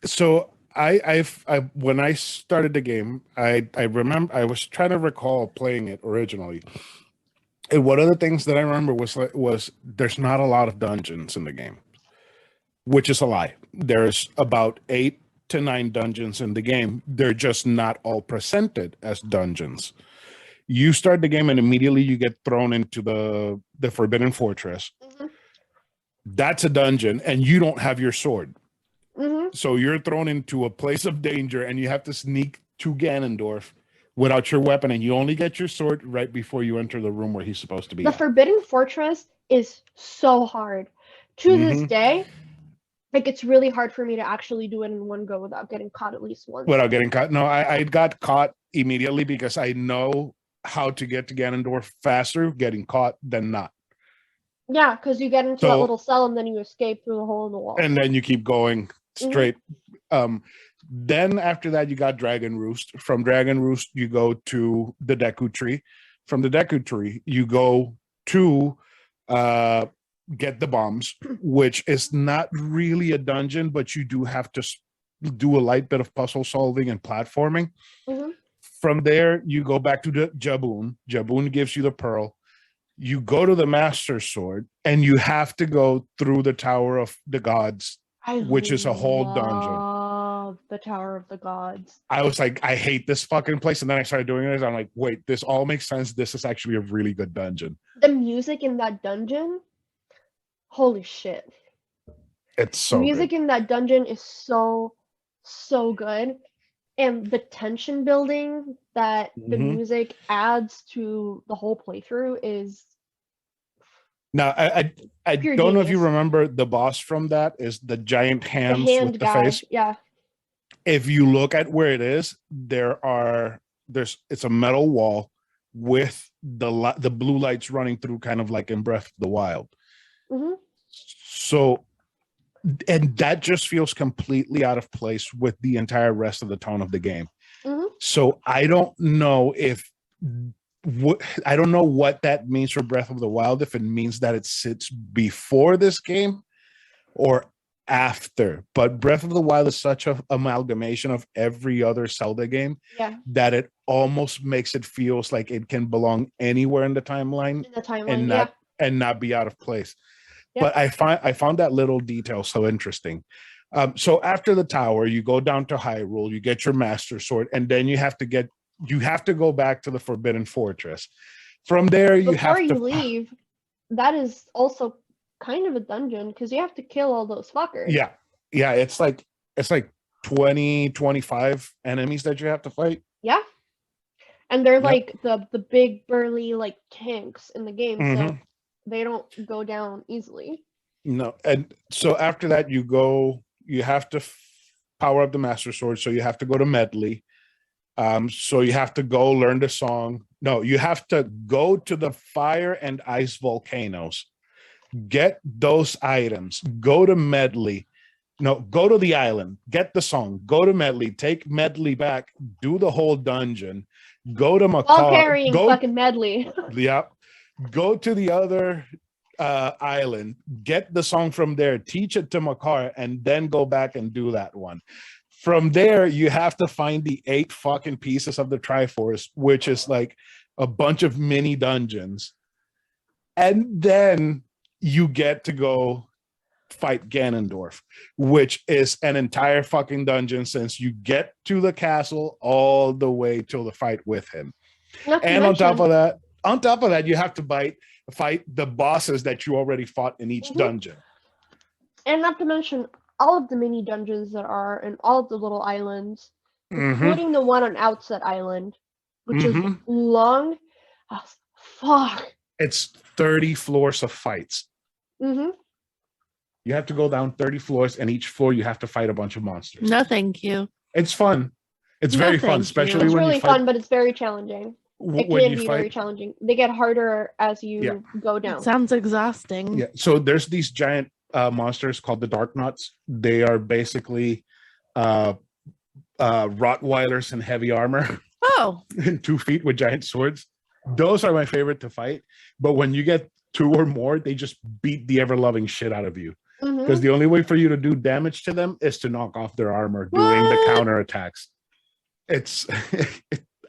So I when I started the game, I remember I was trying to recall playing it originally. And one of the things that I remember was there's not a lot of dungeons in the game, which is a lie. There's about 8 to 9 dungeons in the game. They're just not all presented as dungeons. You start the game and immediately you get thrown into the Forbidden Fortress. That's a dungeon, and you don't have your sword. So you're thrown into a place of danger and you have to sneak to Ganondorf without your weapon, and you only get your sword right before you enter the room where he's supposed to be. The Forbidden Fortress is so hard. To this day, like it's really hard for me to actually do it in one go without getting caught at least once. Without getting caught? No, I got caught immediately because I know how to get to Ganondorf faster getting caught than not. Yeah, because you get into that little cell and then you escape through the hole in the wall. And then you keep going straight. Then after that, you got Dragon Roost. From Dragon Roost, you go to the Deku Tree. From the Deku Tree, you go to get the bombs, which is not really a dungeon, but you do have to do a light bit of puzzle solving and platforming. From there, you go back to the Jaboon. Jaboon gives you the pearl. You go to the Master Sword, and you have to go through the Tower of the Gods, which is a whole dungeon. The Tower of the Gods. I was like, I hate this fucking place. And then I started doing it. I'm like, wait, this all makes sense. This is actually a really good dungeon. The music in that dungeon, holy shit. It's so The music good. in that dungeon is so good. And the tension building that the music adds to the whole playthrough is Now, I Pure don't know if you genius. remember the boss from that is the giant The hands hand with the guy. face. Yeah. If you look at where it is, it's a metal wall with the blue lights running through, kind of like in Breath of the Wild. Hmm. So, and that just feels completely out of place with the entire rest of the tone of the game. Hmm. So I don't know what that means for Breath of the Wild, if it means that it sits before this game or after. But Breath of the Wild is such an amalgamation of every other Zelda game Yeah. that it almost makes it feels like it can belong anywhere in the timeline In the timeline. and Yeah. not be out of place. Yep. But I found that little detail so interesting. So after the tower, you go down to Hyrule, you get your Master Sword, and then you have to go back to the Forbidden Fortress. From there, Before you leave, that is also kind of a dungeon because you have to kill all those fuckers. Yeah, it's like 20, 25 enemies that you have to fight. Yeah. And they're Yep. like the big burly like tanks in the game, so Mhm. they don't go down easily. No, and so after that, you have to power up the Master Sword, so you have to go to Medley. So you have to go learn the song. No, you have to go to the fire and ice volcanoes, get those items, go to Medley. No, go to the island, get the song, go to Medley, take Medley back, do the whole dungeon, go to Macaw, While carrying fucking Medley. Yeah, go to the other island, get the song from there, teach it to Makar, and then go back and do that one. From there, you have to find the 8 fucking pieces of the Triforce, which is like a bunch of mini dungeons. And then you get to go fight Ganondorf, which is an entire fucking dungeon since you get to the castle all the way till the fight with him. And on top of that, you have to fight the bosses that you already fought in each dungeon. And not to mention all of the mini dungeons that are in all of the little islands, including the one on Outset Island, which is long as fuck. It's 30 floors of fights. Mm-hmm. You have to go down 30 floors, and each floor you have to fight a bunch of monsters. No, thank you. It's fun. It's very fun, especially it's when really you fight. fun, but it's very challenging. It can be very challenging. They get harder as you go down. It sounds exhausting. Yeah. So there's these giant monsters called the Dark Nuts. They are basically Rottweilers in heavy armor. Oh. 2 feet with giant swords. Those are my favorite to fight. But when you get 2 or more, they just beat the ever-loving shit out of you. Because the only way for you to do damage to them is to knock off their armor doing the counter attacks. It's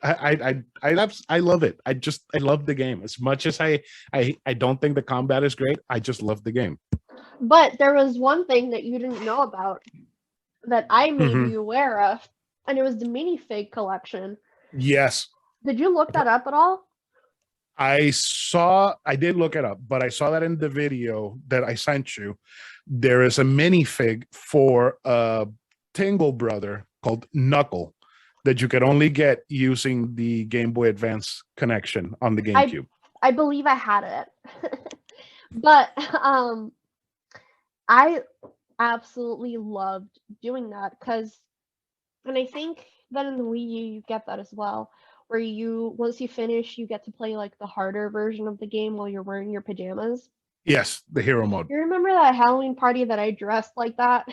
I love it. I love the game as much as I don't think the combat is great. I just love the game. But there was one thing that you didn't know about that I made you aware of, and it was the minifig collection. Yes. Did you look that up at all? I did look it up, but I saw that in the video that I sent you. There is a minifig for a Tingle brother called Knuckle that you could only get using the Game Boy Advance connection on the GameCube. I believe I had it. But I absolutely loved doing that and I think that in the Wii U you get that as well, where once you finish, you get to play like the harder version of the game while you're wearing your pajamas. Yes, the hero mode. You remember that Halloween party that I dressed like that?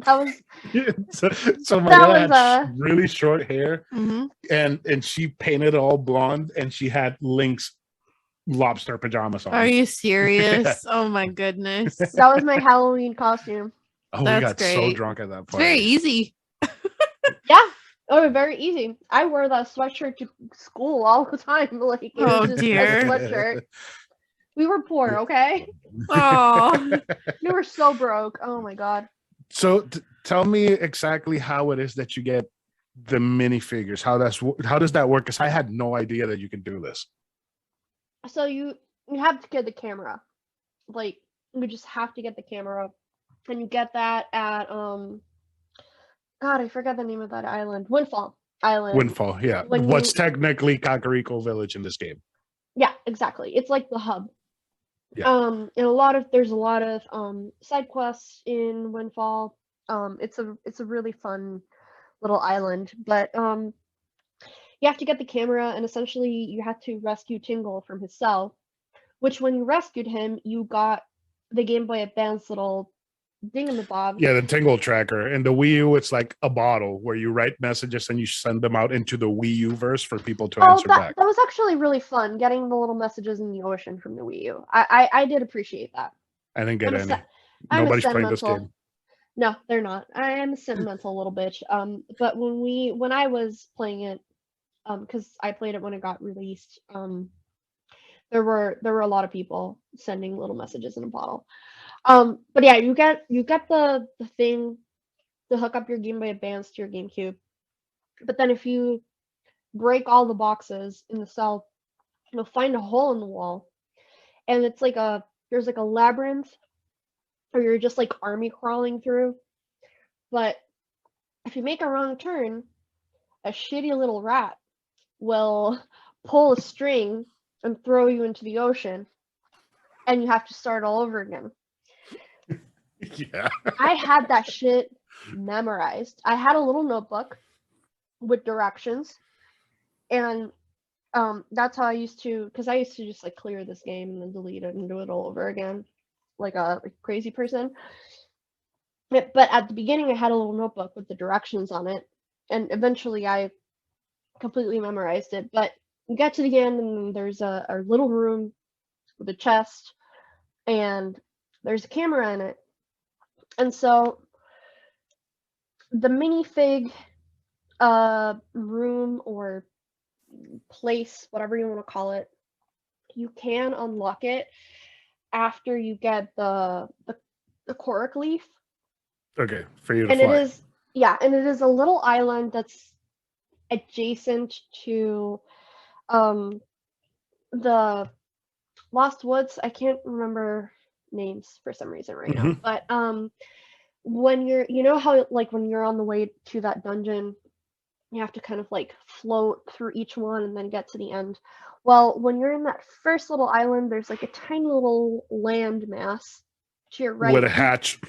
That was so Mariela had really short hair, and she painted it all blonde, and she had Link's lobster pajamas on. Are you serious? Oh my goodness. That was my Halloween costume. Oh, we got so drunk at that point. It's very easy. Yeah. Oh, very easy. I wore that sweatshirt to school all the time. Like, it was just dear. a sweatshirt. We were poor, okay? Oh, we were so broke. Oh my god. So tell me exactly how it is that you get the minifigures. How does that work? Because I had no idea that you can do this. So you have to get the camera. Like, you just have to get the camera, and you get that at God, I forgot the name of that island. Windfall Island. Windfall, yeah. What's technically Kakariko Village in this game. Yeah, exactly. It's like the hub. Yeah. And there's a lot of side quests in Windfall. It's a really fun little island, but you have to get the camera, and essentially you have to rescue Tingle from his cell. Which, when you rescued him, you got the Game Boy Advance little thingamabob. Yeah, the Tingle tracker. And the Wii U, it's like a bottle where you write messages and you send them out into the Wii U verse for people to answer back. That was actually really fun, getting the little messages in the ocean from the Wii U. I did appreciate that. I didn't get any. I'm Nobody's playing this sentimental. game. No, they're not. I am a sentimental little bitch. But when I was playing it, because I played it when it got released, there were a lot of people sending little messages in a bottle. But yeah, you get the thing to hook up your Game Boy Advance to your GameCube. But then if you break all the boxes in the cell, you'll find a hole in the wall, and it's like there's like a labyrinth, or you're just like army crawling through. But if you make a wrong turn, a shitty little rat will pull a string and throw you into the ocean, and you have to start all over again. Yeah. I had that shit memorized. I had a little notebook with directions, and that's how I used to, because I used to just like clear this game and then delete it and do it all over again, like a crazy person. But at the beginning, I had a little notebook with the directions on it, and eventually I completely memorized it. But you get to the end, and there's a little room with a chest, and there's a camera in it. And so the minifig room or place, whatever you want to call it, you can unlock it after you get the Korok leaf. Okay, for you to And fly. it is a little island that's adjacent to the Lost Woods. I can't remember names for some reason right now. But when you know how like when you're on the way to that dungeon, you have to kind of like float through each one and then get to the end. Well, when you're in that first little island, there's like a tiny little land mass to your right. With a hatch.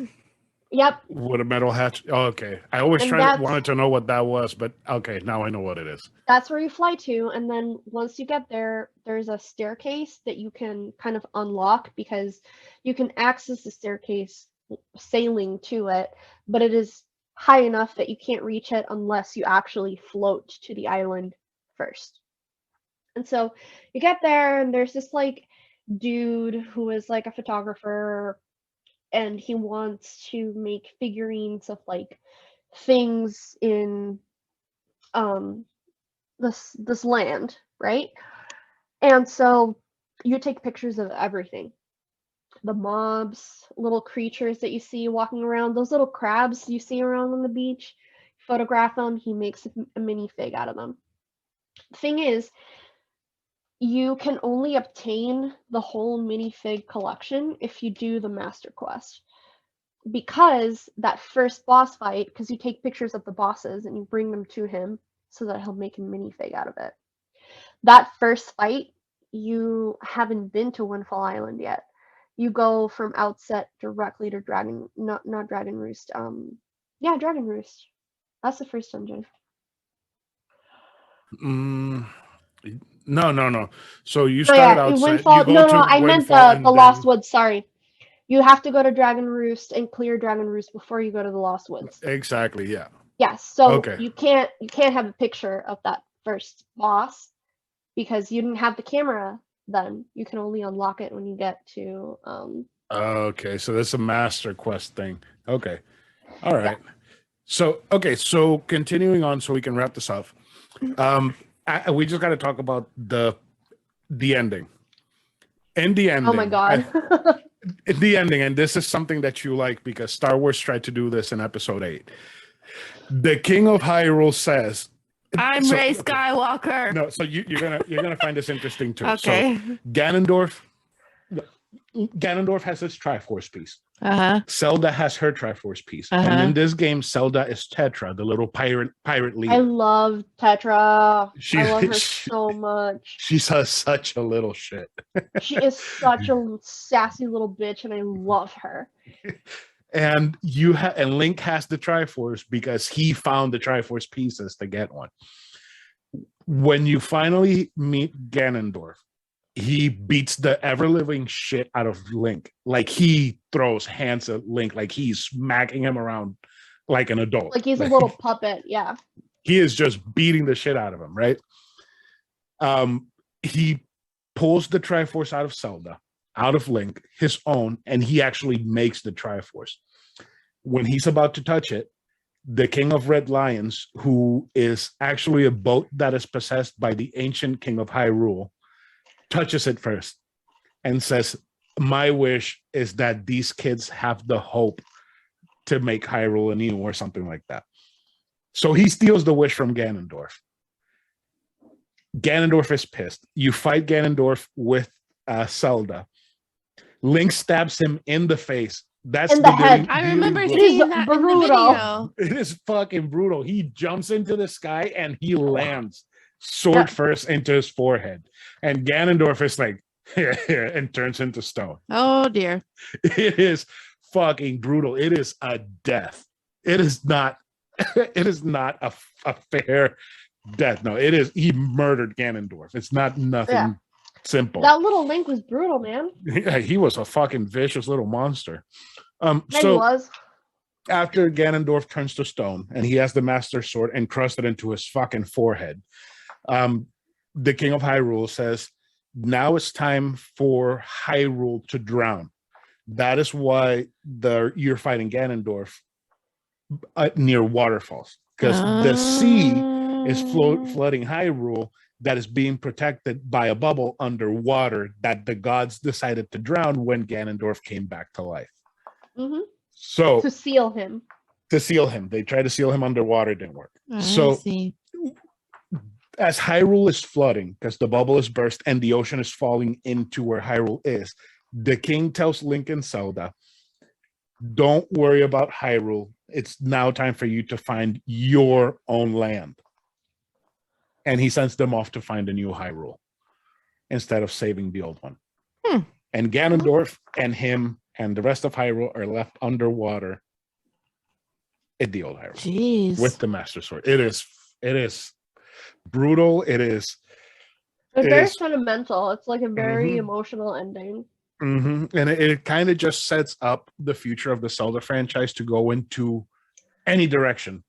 Yep. With a metal hatch. Oh, okay. I always wanted to know what that was, but okay, now I know what it is. That's where you fly to, and then once you get there, there's a staircase that you can kind of unlock, because you can access the staircase sailing to it, but it is high enough that you can't reach it unless you actually float to the island first. And so you get there, and there's this like dude who is like a photographer, and he wants to make figurines of like things in this land, right? And so you take pictures of everything. The mobs, little creatures that you see walking around, those little crabs you see around on the beach, photograph them. He makes a minifig out of them. The thing is, you can only obtain the whole minifig collection if you do the master quest, because that first boss fight, because you take pictures of the bosses and you bring them to him so that he'll make a minifig out of it. That first fight, you haven't been to Windfall Island yet. You go from Outset directly to Dragon Roost. Yeah, Dragon Roost. That's the first dungeon. No. So you started Outset. Windfall. I meant the Lost Woods. Sorry. You have to go to Dragon Roost and clear Dragon Roost before you go to the Lost Woods. Exactly, yeah. Yes, so you can't have a picture of that first boss because you didn't have the camera then. You can only unlock it when you get to Okay, so that's a master quest thing. Okay. All right. Yeah. So continuing on so we can wrap this up. We just got to talk about the ending. In the ending. Oh my god. In the ending, and this is something that you like because Star Wars tried to do this in Episode 8. The King of Hyrule says, "I'm Rey Skywalker." No, so you're gonna find this interesting too. Okay. So Ganondorf, Ganondorf has his Triforce piece. Zelda has her Triforce piece. And in this game, Zelda is Tetra, the little pirate leader. I love Tetra. I love her so much. She's such a little shit. She is such a sassy little bitch, and I love her. And and Link has the Triforce because he found the Triforce pieces to get one. When you finally meet Ganondorf, he beats the ever-living shit out of Link. Like, he throws hands at Link, like he's smacking him around like an adult. Like he's a little puppet, yeah. He is just beating the shit out of him, right? He pulls the Triforce out of Zelda, out of Link, his own, and he actually makes the Triforce. When he's about to touch it, the King of Red Lions, who is actually a boat that is possessed by the ancient King of Hyrule, touches it first and says, my wish is that these kids have the hope to make Hyrule anew, or something like that. So he steals the wish from Ganondorf. Ganondorf is pissed. You fight Ganondorf with Zelda. Link stabs him in the face. That's in the head. I remember seeing that in the video. It is fucking brutal. He jumps into the sky and he lands sword first into his forehead. And Ganondorf is like, and turns into stone. Oh dear. It is fucking brutal. It is a death. It is not a fair death. No, it is. He murdered Ganondorf. It's not nothing simple. That little Link was brutal, man. Yeah, he was a fucking vicious little monster. He was. After Ganondorf turns to stone and he has the Master Sword encrusted into his fucking forehead, the King of Hyrule says, now it's time for Hyrule to drown. That is why you're fighting Ganondorf near waterfalls, because the sea is flooding Hyrule that is being protected by a bubble underwater that the gods decided to drown when Ganondorf came back to life. Mm-hmm. So to seal him. They tried to seal him underwater, it didn't work. As Hyrule is flooding, because the bubble is burst and the ocean is falling into where Hyrule is, the king tells Link and Zelda, don't worry about Hyrule. It's now time for you to find your own land. And he sends them off to find a new Hyrule instead of saving the old one. And Ganondorf and him and the rest of Hyrule are left underwater in the old Hyrule. Jeez. With the Master Sword. It is brutal. It's very sentimental. It's like a very emotional ending. And it kind of just sets up the future of the Zelda franchise to go into any direction.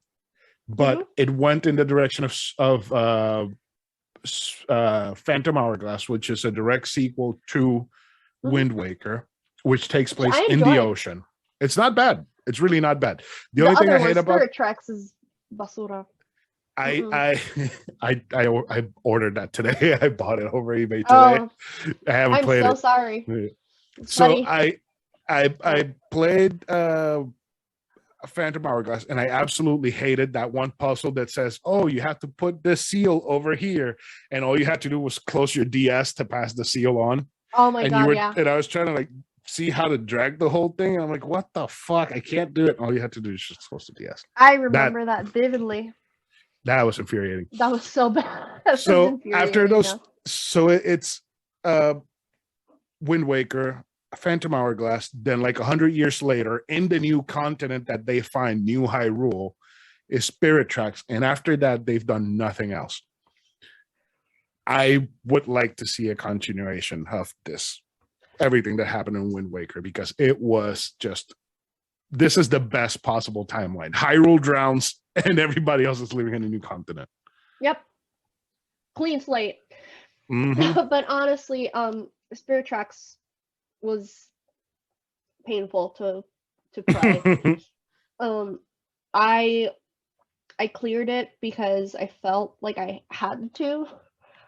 But it went in the direction of Phantom Hourglass, which is a direct sequel to Wind Waker, which takes place in the ocean. It's not bad. It's really not bad. The only thing I hate about Spirit Tracks is basura. I ordered that today. I bought it over eBay today. Oh, I haven't played it. I'm so sorry. So I played Phantom Hourglass, and I absolutely hated that one puzzle that says, oh, you have to put this seal over here, and all you had to do was close your DS to pass the seal on. Oh my god, and I was trying to like see how to drag the whole thing, and I'm like, what the fuck? I can't do it. All you had to do is just close the DS. I remember that vividly. That was infuriating. That was so bad. So after those, it's Wind Waker, Phantom Hourglass, then like 100 years later, in the new continent that they find, New Hyrule, is Spirit Tracks. And after that, they've done nothing else. I would like to see a continuation of everything that happened in Wind Waker, because it was just, this is the best possible timeline. Hyrule drowns and everybody else is living in a new continent. Yep. Clean slate. But honestly, Spirit Tracks was painful to play. I cleared it because I felt like I had to.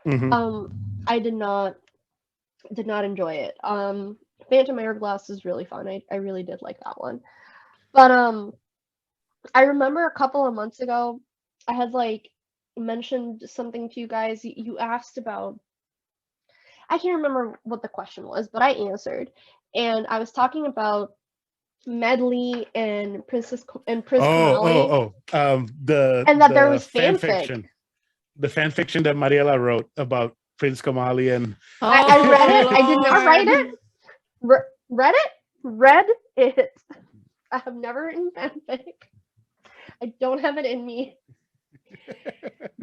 I did not enjoy it. Phantom Hourglass is really fun. I really did like that one. But I remember a couple of months ago I had like mentioned something to you guys. You asked about, I can't remember what the question was, but I answered. and I was talking about Medley and Prince Oh, Kamali, the and that there the was fan fanfic. fiction, the fan fiction that Mariela wrote about Prince Kamali and I read it. I did Oh, not write Lord. it. Read it. Read it. I have never written fanfic. I don't have it in me.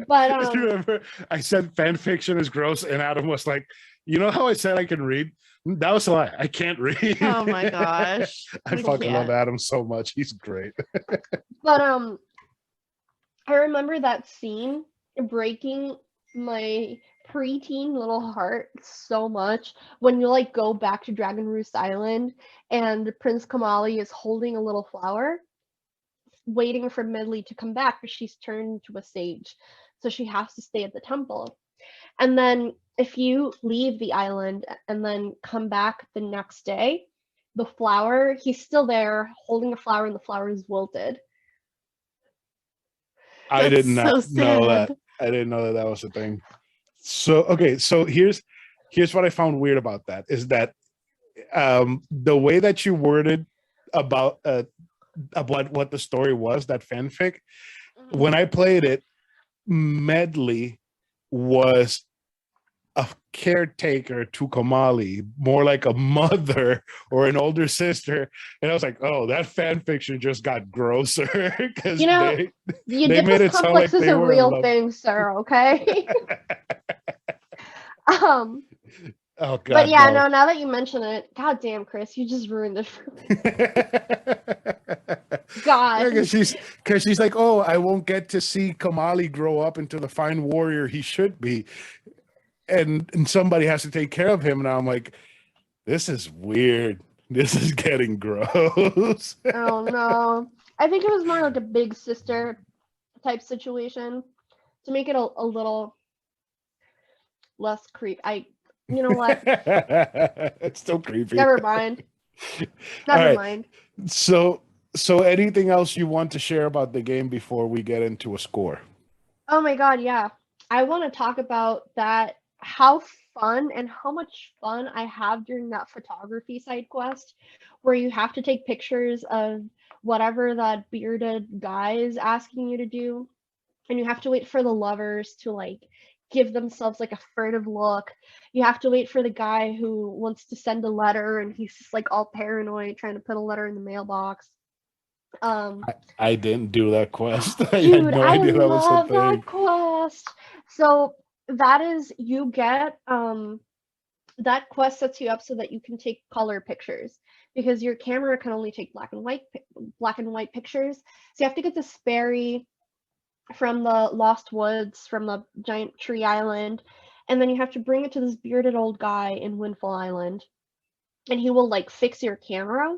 But Do you remember I said fan fiction is gross, and Adam was like, "You know how I said I can read? That was a lie. I can't read." Oh my gosh. I We fucking love can't. Adam so much. He's great. But I remember that scene breaking my preteen little heart so much when you like go back to Dragon Roost Island and Prince Kamali is holding a little flower, waiting for Medley to come back because she's turned into a sage, so she has to stay at the temple. And then if you leave the island and then come back the next day, the flower, he's still there holding a flower and the flower is wilted. I did That's not so know that. sad. I didn't know that that was a thing. So okay, so here's what I found weird about that is that the way that you worded about what the story was, that fanfic, when I played it, Medley was a caretaker to Kamali, more like a mother or an older sister. And I was like, oh, that fan fiction just got grosser because You know, they Oedipus made it sound like complex is they a were in real love. thing, sir, okay? Oh god. But yeah, no, now that you mention it, god damn, Chris, you just ruined it for me. God. Because she's like, oh, I won't get to see Kamali grow up into the fine warrior he should be, and somebody has to take care of him. And I'm like, this is weird. This is getting gross. Oh no. I think it was more like a big sister type situation to make it a little less creepy. You know what? It's still creepy. Never mind. All Never right. mind. So anything else you want to share about the game before we get into a score? Oh my god, yeah. I want to talk about that, how fun and how much fun I have during that photography side quest where you have to take pictures of whatever that bearded guy is asking you to do, and you have to wait for the lovers to like give themselves like a furtive look. You have to wait for the guy who wants to send a letter and he's just like all paranoid trying to put a letter in the mailbox. I didn't do that quest. I had Dude, no I idea that was a love thing. that quest. So that is, you get that quest sets you up so that you can take color pictures because your camera can only take black and white pictures. So you have to get the Sperry from the Lost Woods, from the giant tree island, and then you have to bring it to this bearded old guy in Windfall Island, and he will like fix your camera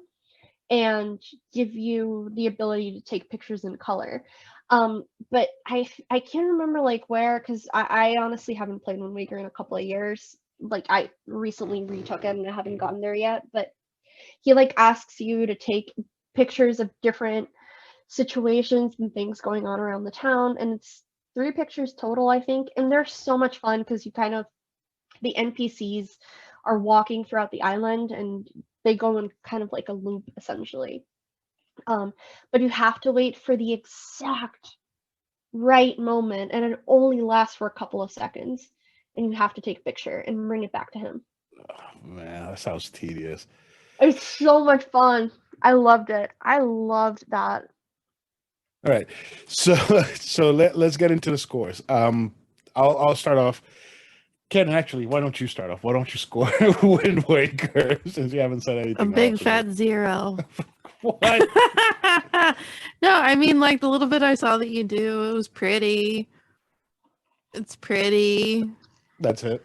and give you the ability to take pictures in color. But I can't remember like where, because I honestly haven't played Wind Waker in a couple of years. Like I recently retook it and I haven't gotten there yet, but he like asks you to take pictures of different situations and things going on around the town, and it's 3 pictures total, I think, and they're so much fun because you kind of, the NPCs are walking throughout the island and they go in kind of like a loop essentially. But you have to wait for the exact right moment, and it only lasts for a couple of seconds, and you have to take a picture and bring it back to him. Oh, man, that sounds tedious. It's so much fun. I loved it. I loved that. All right, so let's get into the scores. I'll start off. Ken, actually, why don't you start off? Why don't you score Wind Waker since you haven't said anything? A big else fat 0. What? No, I mean, like the little bit I saw that you do, it was pretty. It's pretty. That's it.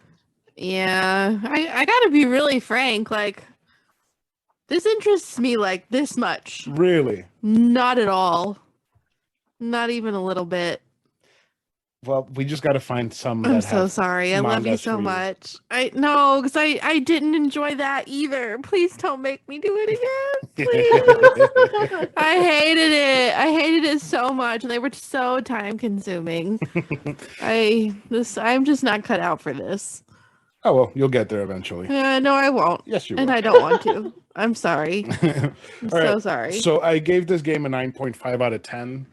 Yeah, I gotta be really frank. Like, this interests me like this much. Really? Not at all. Not even a little bit. Well, we just got to find some. I'm that so have sorry. I love you mangas so for much. I know, because I didn't enjoy that either. Please don't make me do it again. Please. I hated it. I hated it so much. They were so time consuming. I'm just not cut out for this. Oh well, you'll get there eventually. No, I won't. Yes, you And will. I don't want to. I'm sorry. I'm All so right, sorry. So I gave this game a 9.5 out of 10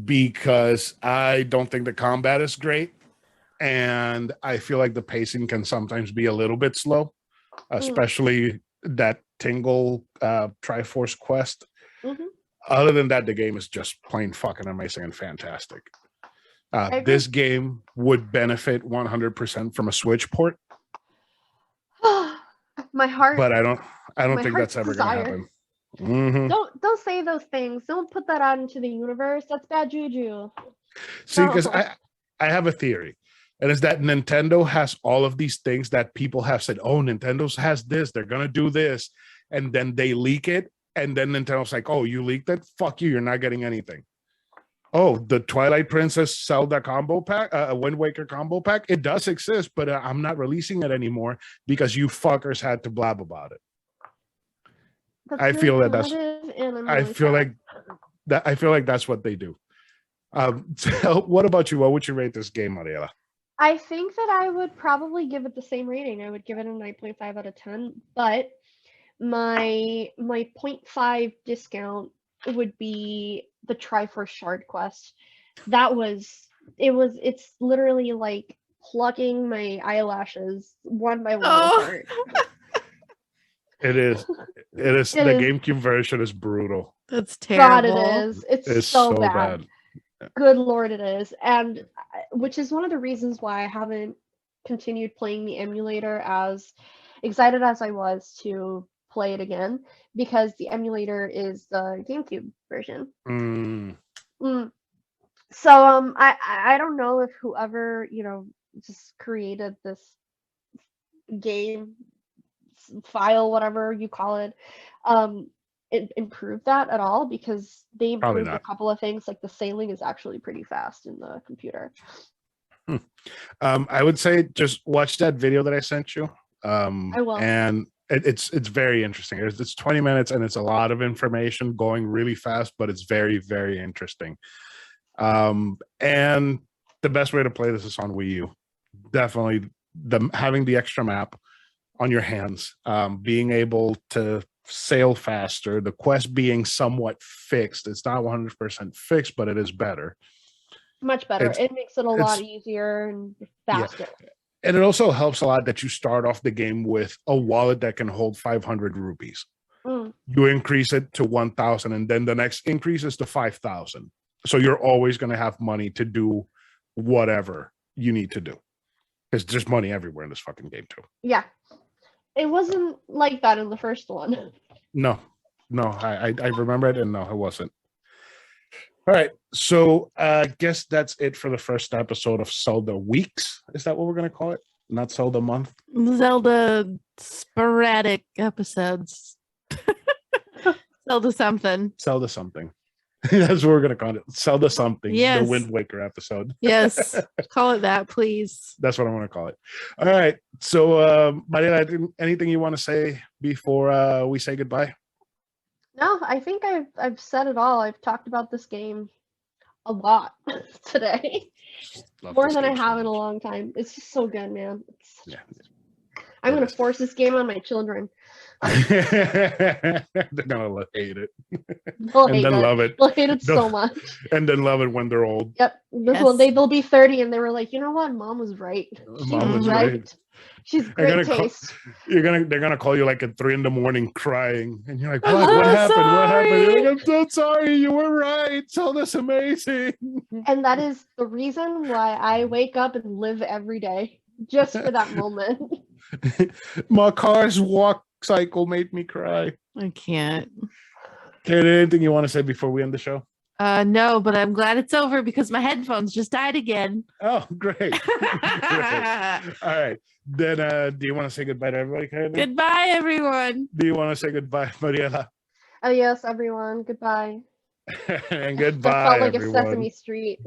because I don't think the combat is great, and I feel like the pacing can sometimes be a little bit slow, especially that Tingle Triforce quest. Mhm. Other than that, the game is just plain fucking amazing and fantastic. This game would benefit 100% from a Switch port, My heart. but I don't my think heart's that's ever going to desire. happen. Mhm. Don't say those things. Don't put that out into the universe. That's bad juju. See, because No. I have a theory, and it's that Nintendo has all of these things that people have said, oh, Nintendo has this, they're gonna do this, and then they leak it, and then Nintendo's like, oh, you leaked it? Fuck you, you're not getting anything. Oh, the Twilight Princess Zelda combo pack, a Wind Waker combo pack, it does exist, but I'm not releasing it anymore because you fuckers had to blab about it. That's I feel really that that's primitive, and I'm I really feel sad. like that I feel like that's what they do. So what about you? What would you rate this game, Mariela? I think that I would probably give it the same rating. I would give it a 9.5 out of 10, but my 0.5 discount would be the Triforce Shard quest. It's literally like plucking my eyelashes one by one Oh. apart. It is. The is. GameCube version is brutal. That's God, terrible. it is. It's It's so so bad. Good Lord, it is. And which is one of the reasons why I haven't continued playing the emulator as excited as I was to play it again, because the emulator is the GameCube version. Mm. So I don't know if whoever, just created this game file, whatever you call it, improve that at all, because they Probably improved a not. couple of things, like the sailing is actually pretty fast in the computer. I would say just watch that video that I sent you. I will. And it's very interesting. It's 20 minutes and it's a lot of information going really fast, but it's very, very interesting. And the best way to play this is on Wii U. Definitely having the extra map on your hands, being able to sail faster, the quest being somewhat fixed. It's not 100% fixed, but it is better. Much better. It makes it a lot easier and faster. Yeah. And it also helps a lot that you start off the game with a wallet that can hold 500 rupees. You increase it to 1,000, and then the next increase is to 5,000. So you're always going to have money to do whatever you need to do. There's just money everywhere in this fucking game too. Yeah. It wasn't like that in the first one. No, I remember it, and no, it wasn't. All right, so I guess that's it for the first episode of Zelda Weeks. Is that what we're going to call it? Not Zelda Month? Zelda sporadic episodes. Zelda something. Zelda something. That's what we're going to call it. Zelda something. Yes. The Wind Waker episode. Yes. Call it that, please. That's what I want to call it. All right. So, Mariela, anything you want to say before we say goodbye? No, I think I've said it all. I've talked about this game a lot today. More than I have in a long time. It's just so good, man. I'm going to force this game on my children. They're gonna hate it. They'll hate it. Love it. They'll hate it so much. And then love it when they're old. Yep. They'll be 30 and they were like, you know what? Mom was right. Mom was right. She's great taste. They're gonna call you like at 3 a.m. crying, and you're like, what happened? What happened? You're like, I'm so sorry. You were right. Zelda's amazing. And that is the reason why I wake up and live every day, just for that moment. My car's walk cycle made me cry. I can't. Anything you want to say before we end the show? No, but I'm glad it's over because my headphones just died again. Oh, great. Great. All right. Then do you want to say goodbye to everybody, Karradyne? Goodbye, everyone. Do you want to say goodbye, Mariela? Adios, everyone. Goodbye. And goodbye, That felt like everyone. a Sesame Street.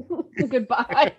Goodbye.